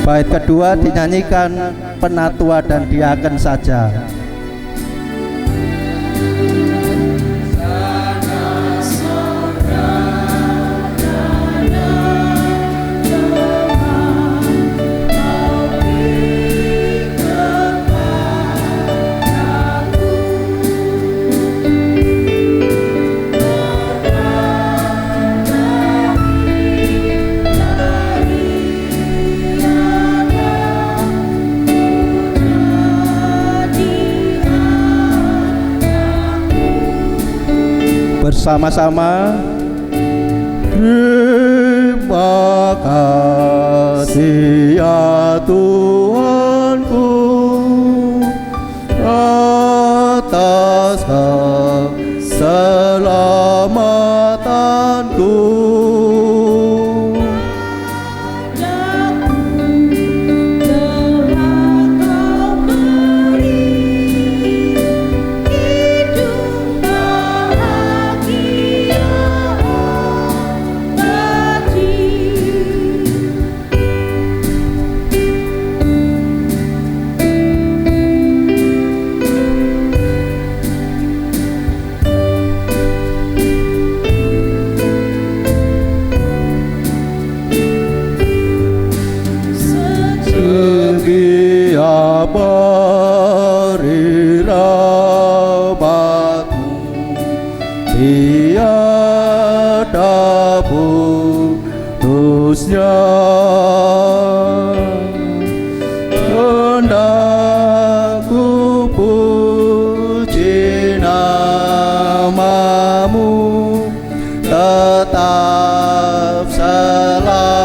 Bait kedua dinyanyikan penatua dan diaken saja. Bersama-sama, terima kasih ya Tuhanku atas keselamatanku. Beri rahmat-Mu tiada putusnya, hendak-Ku puji nama-Mu tetap selamanya.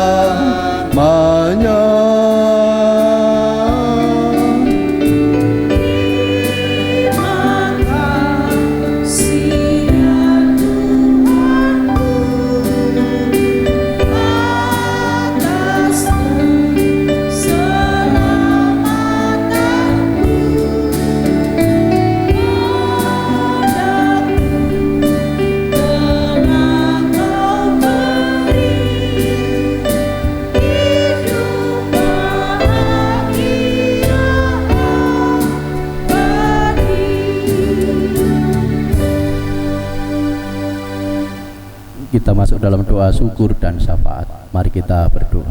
Kita masuk dalam doa syukur dan syafaat. Mari kita berdoa.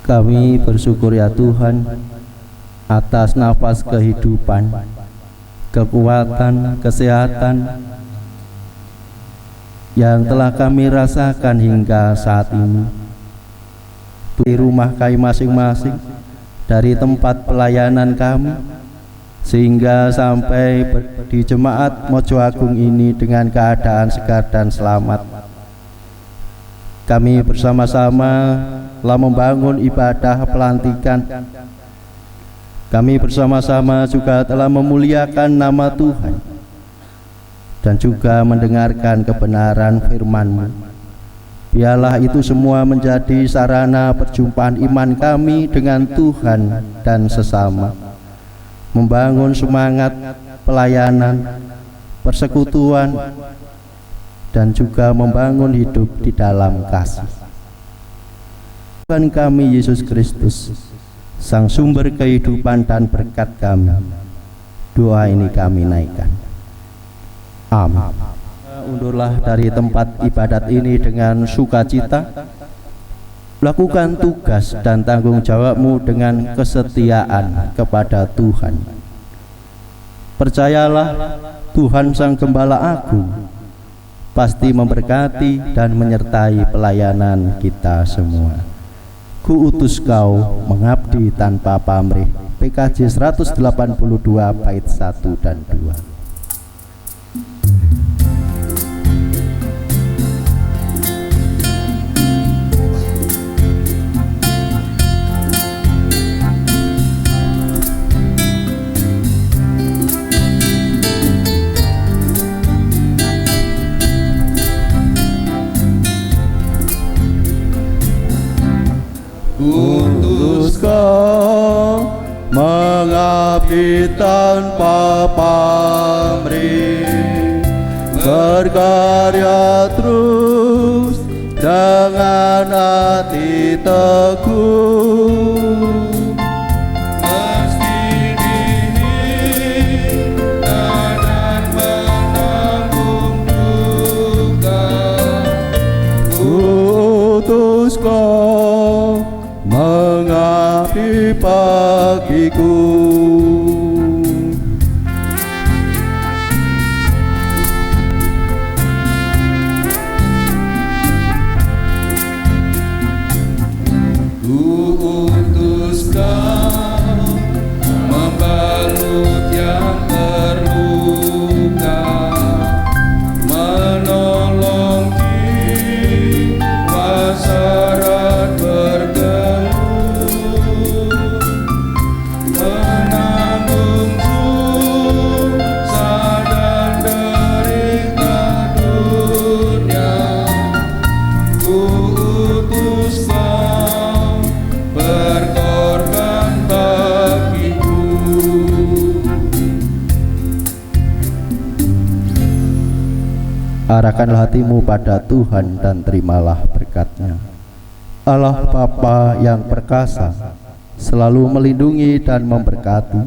Kami bersyukur ya Tuhan atas nafas kehidupan, kekuatan, kesehatan yang telah kami rasakan hingga saat ini. Di rumah kami masing-masing, dari tempat pelayanan kami, sehingga sampai di jemaat Mojo Agung ini dengan keadaan segar dan selamat. Kami bersama-sama telah membangun ibadah pelantikan. Kami bersama-sama juga telah memuliakan nama Tuhan dan juga mendengarkan kebenaran firman-Mu. Biarlah itu semua menjadi sarana perjumpaan iman kami dengan Tuhan dan sesama, membangun semangat pelayanan, persekutuan, dan juga membangun hidup di dalam kasih. Tuhan kami Yesus Kristus, Sang sumber kehidupan dan berkat kami, doa ini kami naikkan. Amin. Undurlah dari tempat ibadat ini dengan sukacita. Lakukan tugas dan tanggung jawabmu dengan kesetiaan kepada Tuhan. Percayalah, Tuhan Sang Gembala Agung pasti memberkati dan menyertai pelayanan kita semua. Kuutus kau mengabdi tanpa pamrih. PKJ 182 bait 1 dan 2. Kutus kau mengabdi tanpa pamrih, berkarya terus dengan hati teguh. Meski dihina dan menanggung duka, kutus kau mengabdi bagiku. Kuutus kau membalut yang terluka, menolong jiwa syarat bergelut, menanggung susah dan derita dunia. Kuutus kau berkorban bagiku. Arahkanlah hatimu pada Tuhan dan terimalah berkat-Nya. Allah Bapa yang perkasa selalu melindungi dan memberkati.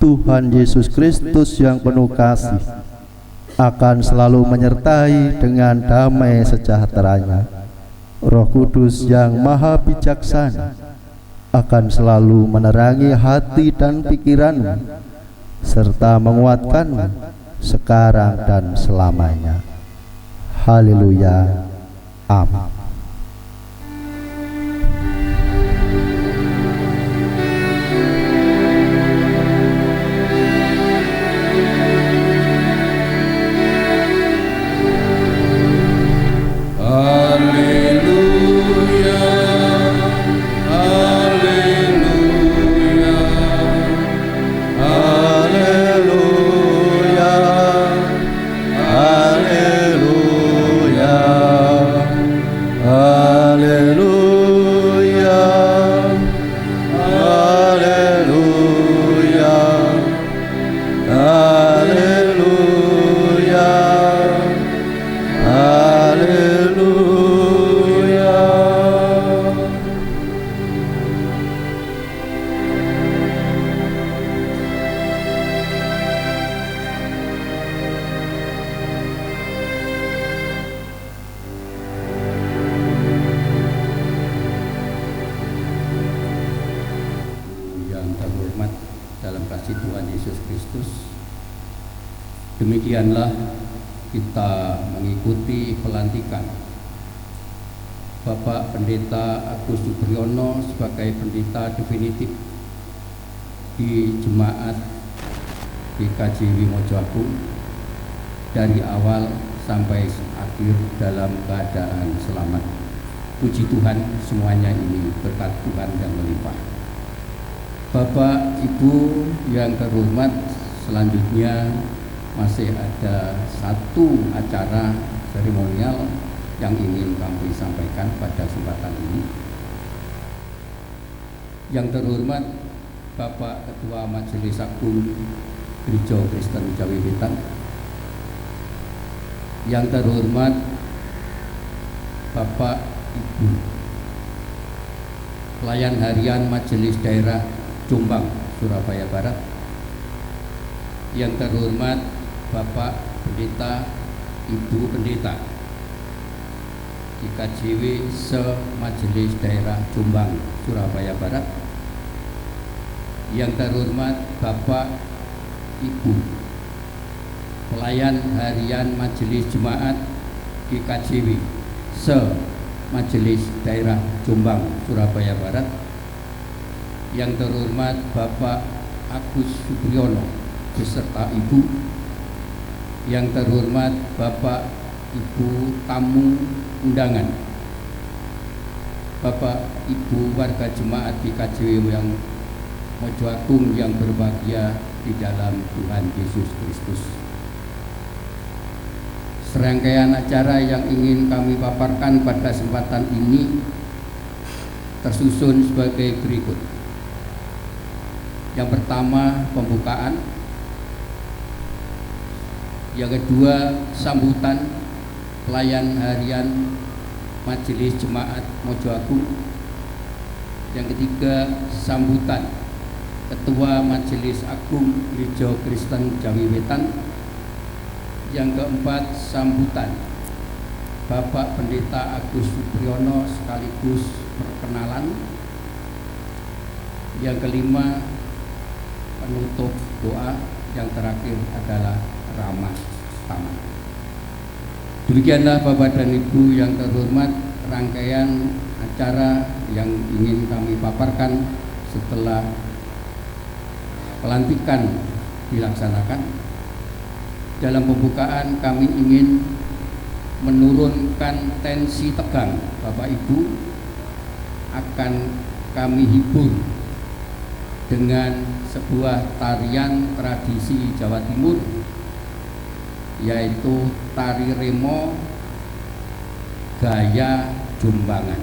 Tuhan Yesus Kristus yang penuh kasih akan selalu menyertai dengan damai sejahtera-Nya. Roh Kudus yang maha bijaksana akan selalu menerangi hati dan pikiranmu serta menguatkanmu sekarang dan selamanya. Haleluya. Amin. Haleluya, haleluya, haleluya, haleluya, haleluya, haleluya, haleluya, haleluya. Yang terhormat dalam kasih Tuhan Yesus Kristus, demikianlah kita mengikuti pelantikan Bapak Pendeta Agus Supriyono sebagai pendeta definitif di Jemaat GKJ Mojo Agung dari awal sampai akhir dalam keadaan selamat. Puji Tuhan, semuanya ini berkat Tuhan yang melimpah. Bapak Ibu yang terhormat, selanjutnya masih ada satu acara seremonial yang ingin kami sampaikan pada kesempatan ini. Yang terhormat Bapak Ketua Majelis Agung Gereja Kristen Jawi Wetan, yang terhormat Bapak Ibu Pelayan Harian Majelis Daerah Jombang, Surabaya Barat, yang terhormat Bapak Pendeta, Ibu Pendeta IKJW se-Majelis Daerah Jombang, Surabaya Barat, yang terhormat Bapak Ibu Pelayan Harian Majelis Jemaat IKJW Majelis Daerah Jombang Surabaya Barat, yang terhormat Bapak Agus Supriyono beserta Ibu, yang terhormat Bapak Ibu tamu undangan, Bapak Ibu warga jemaat GKJ yang Mojo Agung yang berbahagia di dalam Tuhan Yesus Kristus. Serangkaian acara yang ingin kami paparkan pada kesempatan ini tersusun sebagai berikut. Yang pertama, pembukaan. Yang kedua, sambutan pelayan harian Majelis Jemaat Mojo Agung. Yang ketiga, sambutan Ketua Majelis Agung Gereja Kristen Jawi Wetan. Yang keempat, sambutan Bapak Pendeta Agus Supriyono sekaligus perkenalan. Yang kelima, penutup doa. Yang terakhir adalah ramah tamah. Demikianlah Bapak dan Ibu yang terhormat, rangkaian acara yang ingin kami paparkan setelah pelantikan dilaksanakan. Dalam pembukaan kami ingin menurunkan tensi tegang Bapak Ibu, akan kami hibur dengan sebuah tarian tradisi Jawa Timur, yaitu tari remo gaya Jombangan.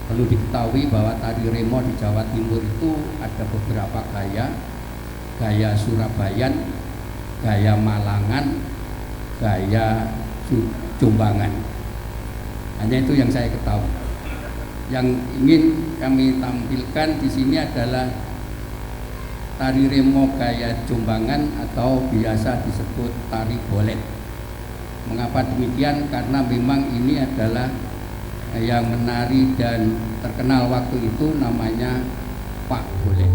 Perlu diketahui bahwa tari remo di Jawa Timur itu ada beberapa gaya, gaya Surabayan, gaya Malangan, gaya Jombangan. Hanya itu yang saya ketahui. Yang ingin kami tampilkan di sini adalah tari remo gaya Jombangan atau biasa disebut tari bolet. Mengapa demikian? Karena memang ini adalah yang menari dan terkenal waktu itu namanya Pak Bolet.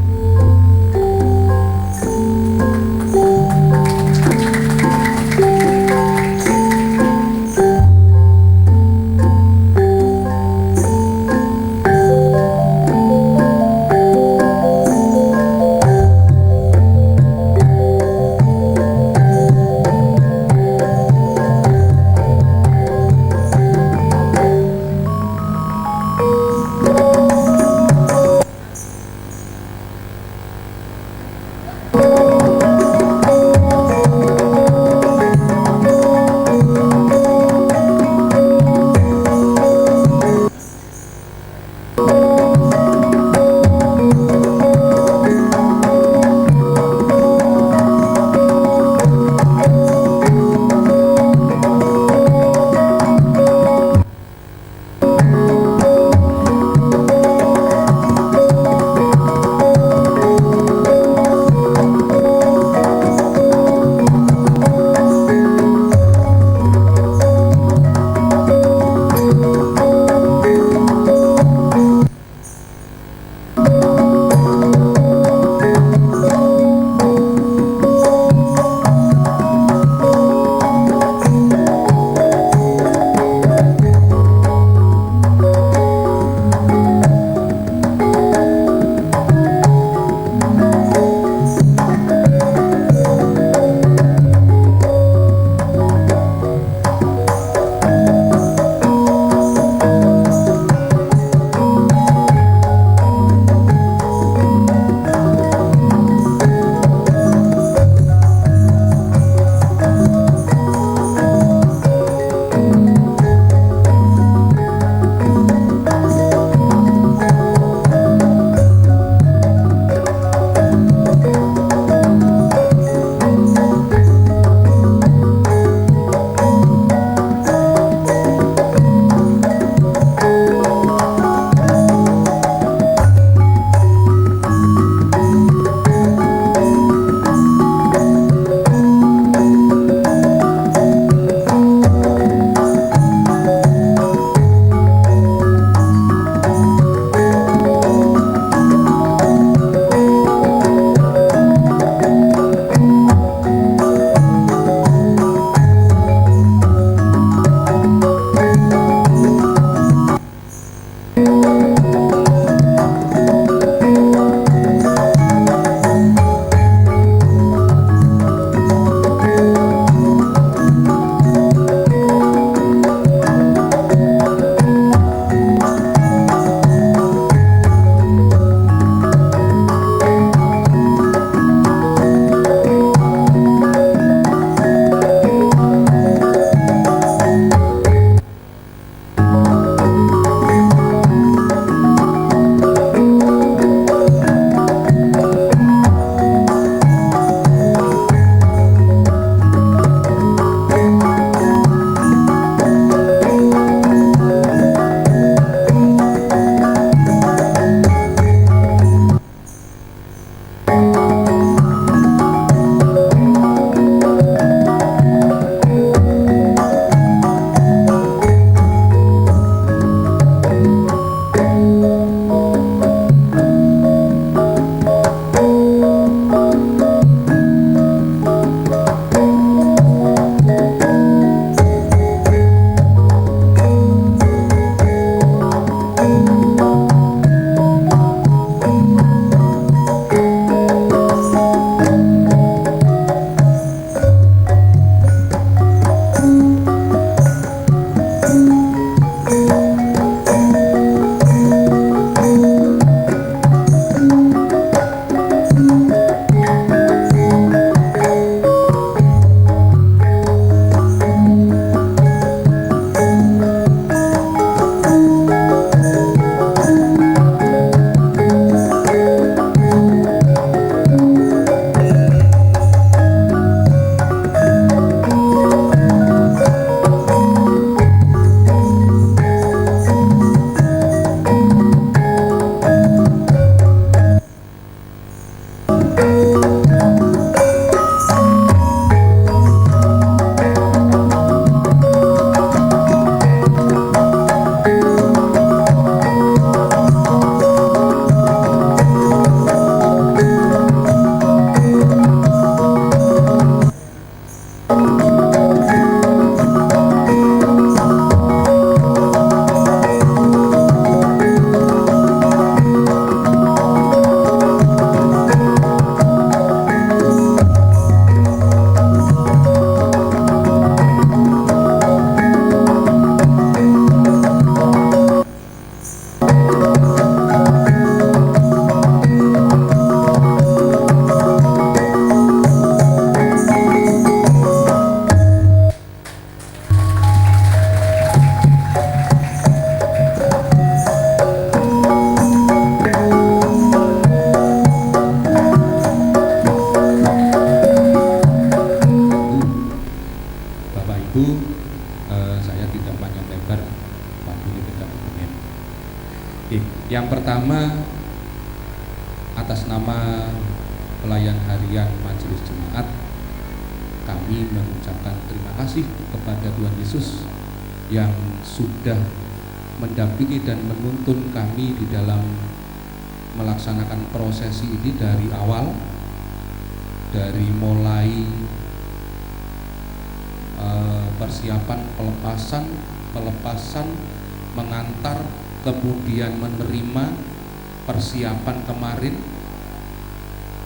pertama, atas nama pelayan harian Majelis Jemaat, kami mengucapkan terima kasih kepada Tuhan Yesus yang sudah mendampingi dan menuntun kami di dalam melaksanakan prosesi ini dari awal, dari mulai persiapan pelepasan, mengantar, kemudian menerima, persiapan kemarin,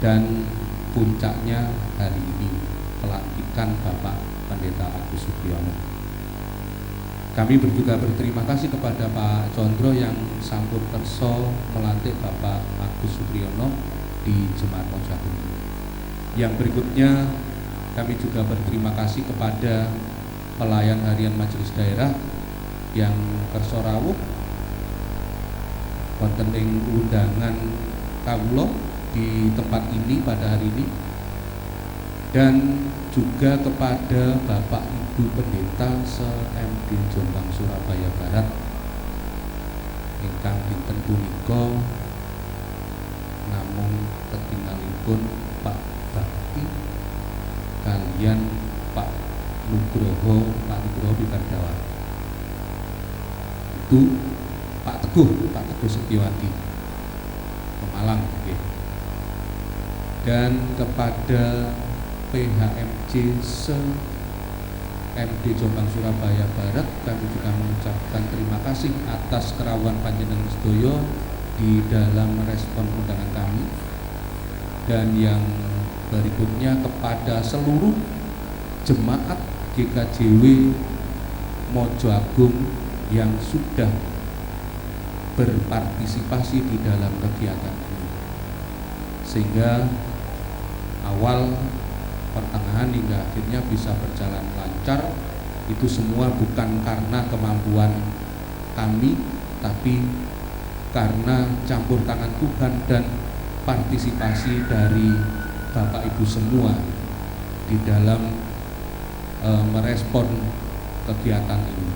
dan puncaknya hari ini pelantikan Bapak Pendeta Agus Supriyono. Kami juga berterima kasih kepada Pak Condro yang sampun kerso melantik Bapak Agus Supriyono di Jemaat Mojagung. Yang berikutnya, kami juga berterima kasih kepada pelayan harian Majelis Daerah yang kerso rawuh wonten ing undangan kawula di tempat ini pada hari ini, dan juga kepada Bapak Ibu Pendeta se-MD Jombang Surabaya Barat ingkang dinten punika namung ketinggalipun Pak Bakti kalian Pak Nugroho Pikardawa. Itu Pak Teguh Setiawati Pemalang, okay. Dan kepada PHMJ se-MD Jombang Surabaya Barat, kami juga mengucapkan terima kasih atas kerawuhan panjenengan sedaya di dalam merespon undangan kami. Dan yang berikutnya kepada seluruh jemaat GKJW Mojo Agung yang sudah berpartisipasi di dalam kegiatan ini, sehingga awal, pertengahan hingga akhirnya bisa berjalan lancar. Itu semua bukan karena kemampuan kami, tapi karena campur tangan Tuhan dan partisipasi dari Bapak Ibu semua di dalam merespon kegiatan ini.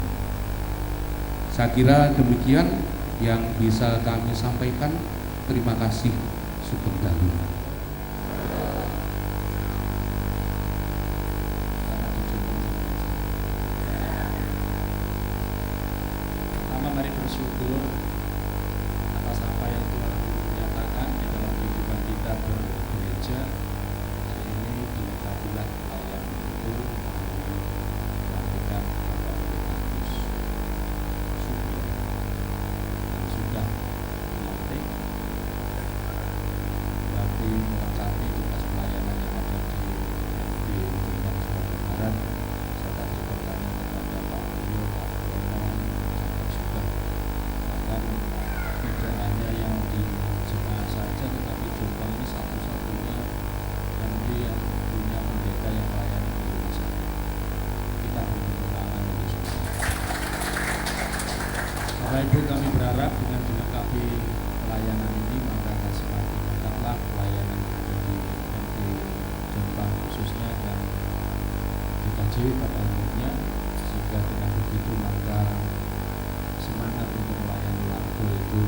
Saya kira demikian yang bisa kami sampaikan. Terima kasih. Sugeng dalu. Pertama, mari bersyukur atas apa yang Tuhan nyatakan di dalam kehidupan kita bergereja. Ini dilengkapilah pelayan itu pelantikan Bapak Pendeta Agus Supriyono yang sudah melantik, berarti melengkapi tugas pelayanan yang ada di MD Jombang Surabaya Barat, serta bertanya kepada Pak Rio, Pak Bono, juga bahkan tidak hanya yang di jemaat saja, tetapi Jombang ini satu-satunya MD yang punya pendeta yang melayani di rumah sakit. Kita beri tepuk tangan untuk semua. Bapak Ibu, kami berharap dengan dilengkapi pelayanan ini, maka akan semakin lengkaplah pelayanan yang ada di MD Jombang khususnya dan GKJW pada umumnya, sehingga dengan begitu maka semangat untuk melayani warga itu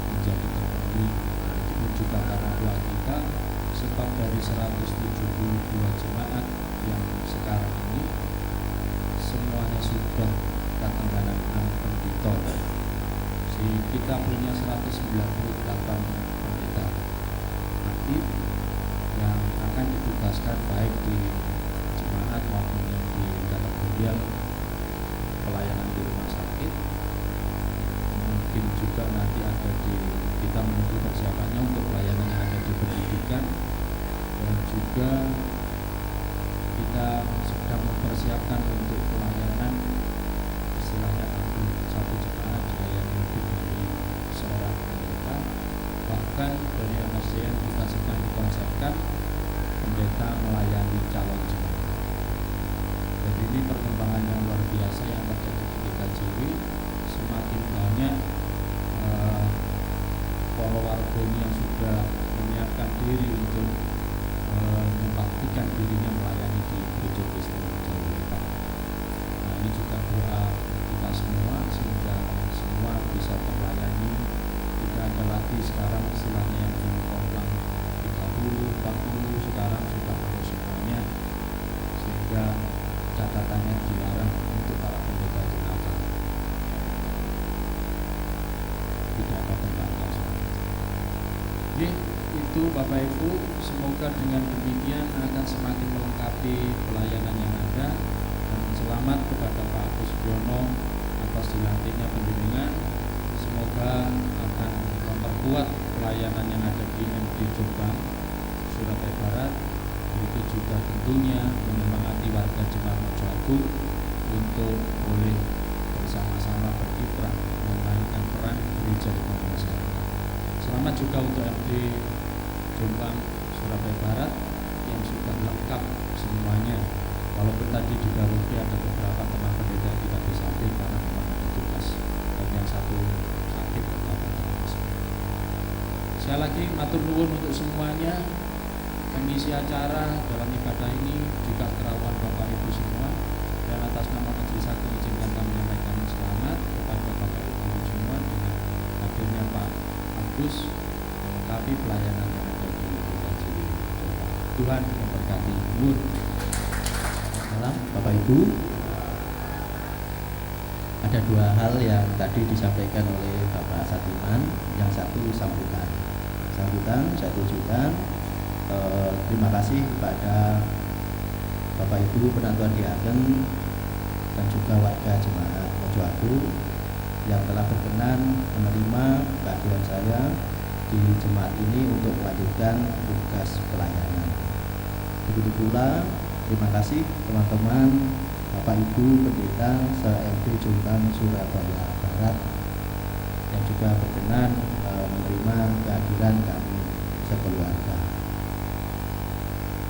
menjadi terpenuhi. Itu pun juga karena doa kita, sebab dari 172 jemaat yang sekarang ini semuanya sudah katenganan pendeta. Kita punya 198 pendeta aktif yang akan ditugaskan baik di jemaat maupun yang di kategorial pelayanan di rumah sakit. Mungkin juga nanti ada di, kita menunggu persiapannya untuk pelayanan yang ada di pendidikan, dan juga kita sedang mempersiapkan untuk pelayanan istilahnya ambil satu jemaat dilayani lebih dari seorang pendeta. Bahkan dari MSCN kita sedang dikonsepkan pendeta melayani calon jemaat. Jadi ini perkembangan yang luar biasa yang terjadi di GKJW. Semakin banyak para warga ini yang sudah menyiapkan diri untuk membaktikan dirinya melayani di Gereja Kristen Jawa. Nah, ini juga doa kita semua sehingga semua bisa terlayani, tidak ada Bapak-Ibu sekarang sudah penuh semuanya, sehingga catatannya dilarang untuk para pendeta jenazah. Tidak ada pembatasan. Oke, itu Bapak Ibu, semoga dengan demikian akan semakin melengkapi pelayanan yang ada. Dan selamat kepada Pak Agus Biono atas dilantiknya pembimbingan. Semoga akan memperkuat pelayanan yang ada di MD Jombang, Surabaya Barat. Itu juga tentunya menyemangati warga Jemaat Mojoagung untuk boleh bersama-sama berkiprah memainkan peran gereja di tengah masyarakat. Selamat juga untuk MD Jombang, Surabaya Barat yang sudah lengkap semuanya. Walaupun tadi didahului ada beberapa teman pendeta yang tidak bisa hadir karena memang ada tugas, dan yang satu sakit ternyata. Sekali lagi matur nuwun untuk semuanya. Pengisi acara dalam ibadah ini juga kerawuan Bapak Ibu semua, dan atas nama majelis hakim izinkan kami menyampaikan selamat kepada Bapak Ibu semua dengan hadirnya Pak Agus melengkapi pelayanan yang ada di GKJ Jombang. Tuhan memberkati. Nuwun. Malam Bapak Ibu, ada dua hal yang tadi disampaikan oleh Bapak Satiman. Yang satu sambutan saya tujukan. Terima kasih kepada Bapak Ibu Penatuan Diaken dan juga warga Jemaat Mojoagung yang telah berkenan menerima kehadiran saya di jemaat ini untuk melanjutkan tugas pelayanan. Begitu pula terima kasih teman-teman Bapak Ibu Pendeta se-MD Jombang Surabaya Barat yang juga berkenan menerima kehadiran kami sekeluarga.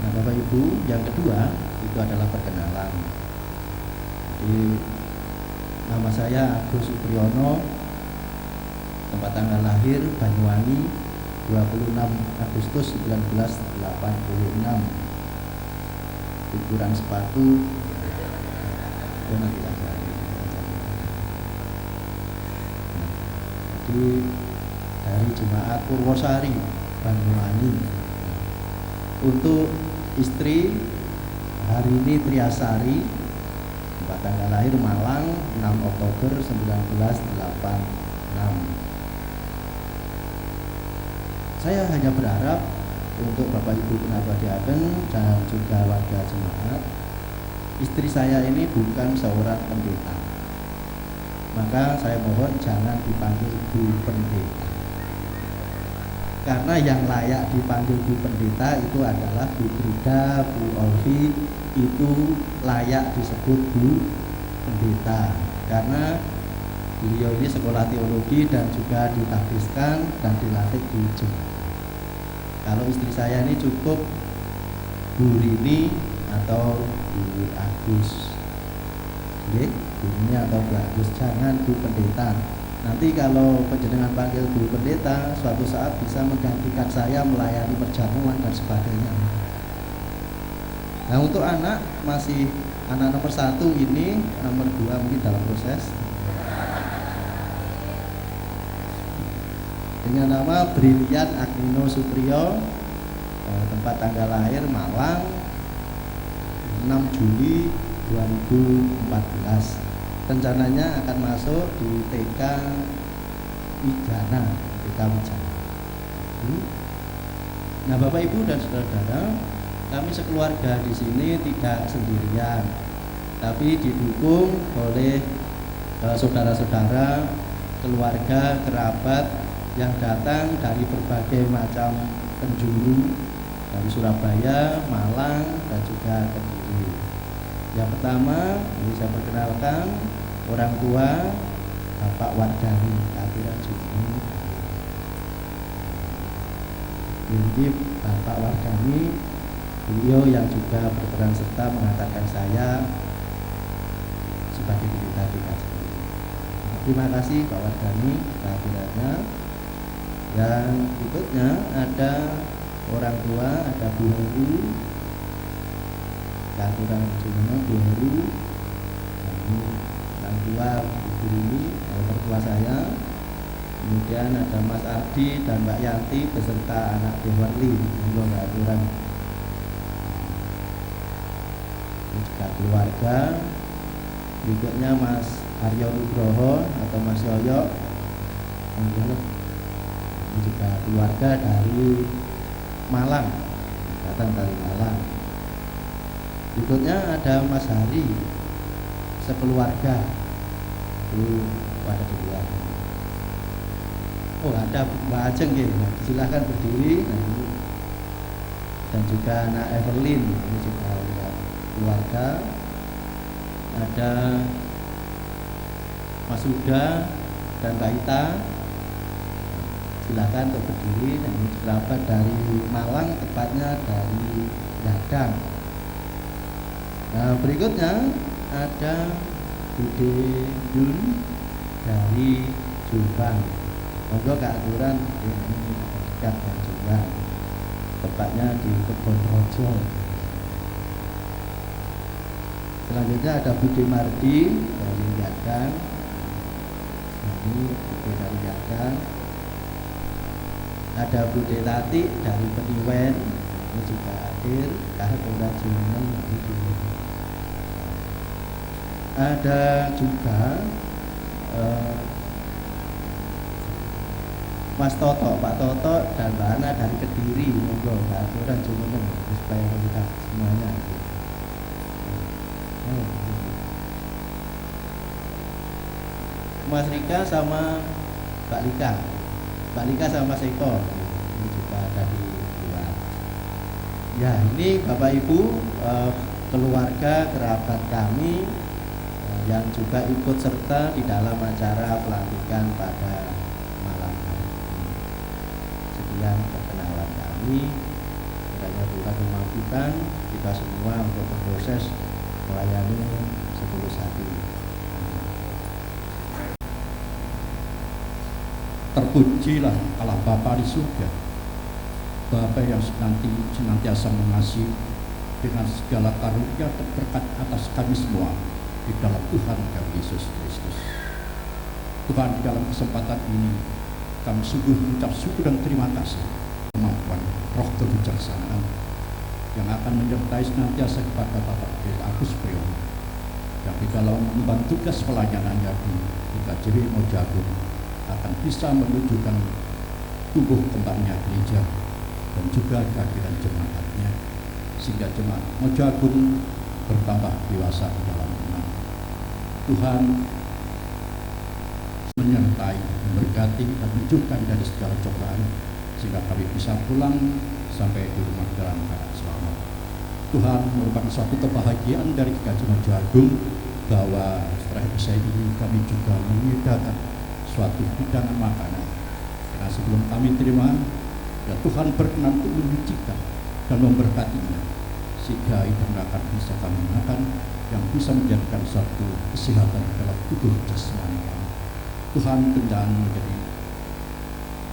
Nah Bapak Ibu, yang kedua itu adalah perkenalan. Jadi nama saya Agus Supriyono, tempat tanggal lahir Banyuwangi 26 Agustus 1986. Ukuran sepatu itu nanti saja. Jadi dari Jemaat Purwosari Banyuwangi. Untuk istri hari ini Triasari, tempat tanggal lahir Malang 6 Oktober 1986. Saya hanya berharap untuk Bapak Ibu Penatuan Diaken dan juga warga jemaat, istri saya ini bukan seorang pendeta, maka saya mohon jangan dipanggil Bu Pendeta, karena yang layak dipanggil Bu Pendeta itu adalah Bu Frida, Bu Olvi, itu layak disebut Bu Pendeta karena beliau ini sekolah teologi dan juga ditahbiskan dan dilatih di jemaat. Kalau istri saya ini cukup Bu Rini atau Bu Agus, Bu Rini atau Bu Agus, jangan Bu Pendeta. Nanti kalau penjenengan panggil Bu Pendeta, suatu saat bisa menggantikan saya melayani perjamuan dan sebagainya. Nah untuk anak, masih anak nomor 1 ini, nomor 2 mungkin dalam proses, dengan nama Brilian Agnino Supriyo, tempat tanggal lahir Malang 6 Juli 2014. Rencananya akan masuk di TK Wijana. Nah Bapak Ibu dan saudara-saudara, kami sekeluarga di sini tidak sendirian, tapi didukung oleh saudara-saudara, keluarga, kerabat yang datang dari berbagai macam penjuru, dari Surabaya, Malang, dan juga Kediri. Yang pertama, ini saya perkenalkan orang tua Bapak Wardani kehadiran Juni. Ini Bapak Wardani, beliau yang juga berperan serta mengantarkan saya sebagai pendeta di KJP. Terima kasih Pak Wardani kehadirannya. Yang berikutnya ada orang tua, ada Bu Heru, kehadiran Juni, Bu Heru, orang tua Bu ini, mertua saya. Kemudian ada Mas Ardi dan Mbak Yanti beserta anak Beverly, monggo Mbak aturan. Ini juga keluarga. Berikutnya Mas Aryo Nugroho atau Mas Yoyo, monggo. Ini juga keluarga dari Malang, datang dari Malang. Berikutnya ada Mas Hari, sekeluarga itu pada di luar. Oh, ada Mbak Ajeng ya, silahkan berdiri. Nah, ini. Dan juga anak Evelyn, ini juga keluarga. Ada Mas Huda dan Mbak Ita, silahkan untuk berdiri. Dan ini kerabat dari Malang, tepatnya dari Gadang. Nah, berikutnya ada Bude Yun dari Jombang. Monggo keaturan ini dekat dan Jombang, tepatnya di Kebon Rojo. Selanjutnya ada Bude Mardi dari Gadang. Nah, ini Bude dari Gadang. Ada Bude Tati dari Peniwen, ini juga hadir. Kahapura Jumen itu. Ada juga Mas Toto, Pak Toto dan Mbak Ana dari Kediri, monggo Kahapura Jumen supaya kita semuanya. Mas Rika sama Mbak Lika, Mbak Lika sama Mas Eko, ini juga ada di luar. Ya, ini Bapak Ibu keluarga kerabat kami yang juga ikut serta di dalam acara pelantikan pada malam hari ini. Sekian perkenalan kami. Kiranya Tuhan memampukan kita semua untuk berproses melayani setulus hati. Terpujilah Allah Bapa di surga, Bapa yang senantiasa mengasihi dengan segala karunia dan berkat atas kami semua di dalam Tuhan kami Yesus Kristus. Tuhan, di dalam kesempatan ini kami sungguh mengucap syukur dan terima kasih kemampuan roh kebijaksanaan yang akan menyertai senantiasa kepada Bapak Agus Priyono yang di dalam mengemban tugas pelayanannya di KJW Mojagung akan bisa menunjukkan tumbuh kembangnya gereja dan juga kehadiran jemaatnya, sehingga jemaat Mojagung bertambah dewasa di dalam iman. Tuhan menyertai, memberkati dan menjauhkan dari segala cobaan, sehingga kami bisa pulang sampai di rumah dalam keadaan selamat. Tuhan, merupakan suatu kebahagiaan dari GKJ Mojagung bahwa setelah usai ini kami juga menyediakan suatu hidangan makanan. Karena sebelum kami terima, ya Tuhan berkenan untuk menyucikan dan memberkatinya, sehingga itu akan bisa kami makan, yang bisa menjadikan suatu kesehatan dalam tubuh jasmani kami. Tuhan, kendaan menjadi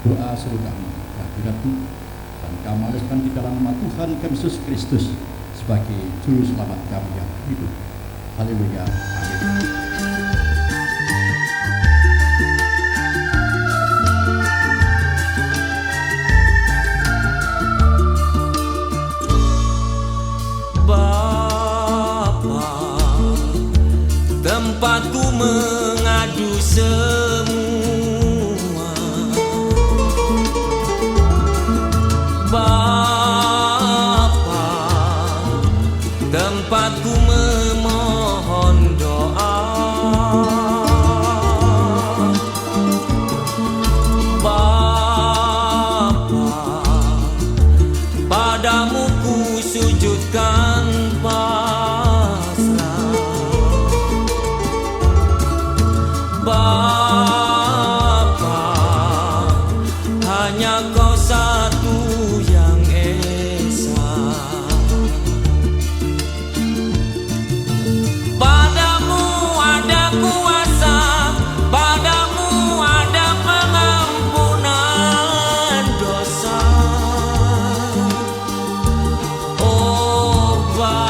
doa seru kami, kehadirat-Mu, dan kami haruskan di dalam nama Tuhan kami Yesus Kristus sebagai juru selamat kami yang hidup. Haleluya. Amin. Tempatku mengadu semua, Bapa, tempatku memohon doa, Bapa, padamu ku sujudkan Bapa, hanya Kau satu yang esa. Padamu ada kuasa, padamu ada pengampunan dosa. Oh Bapa,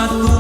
Selamatku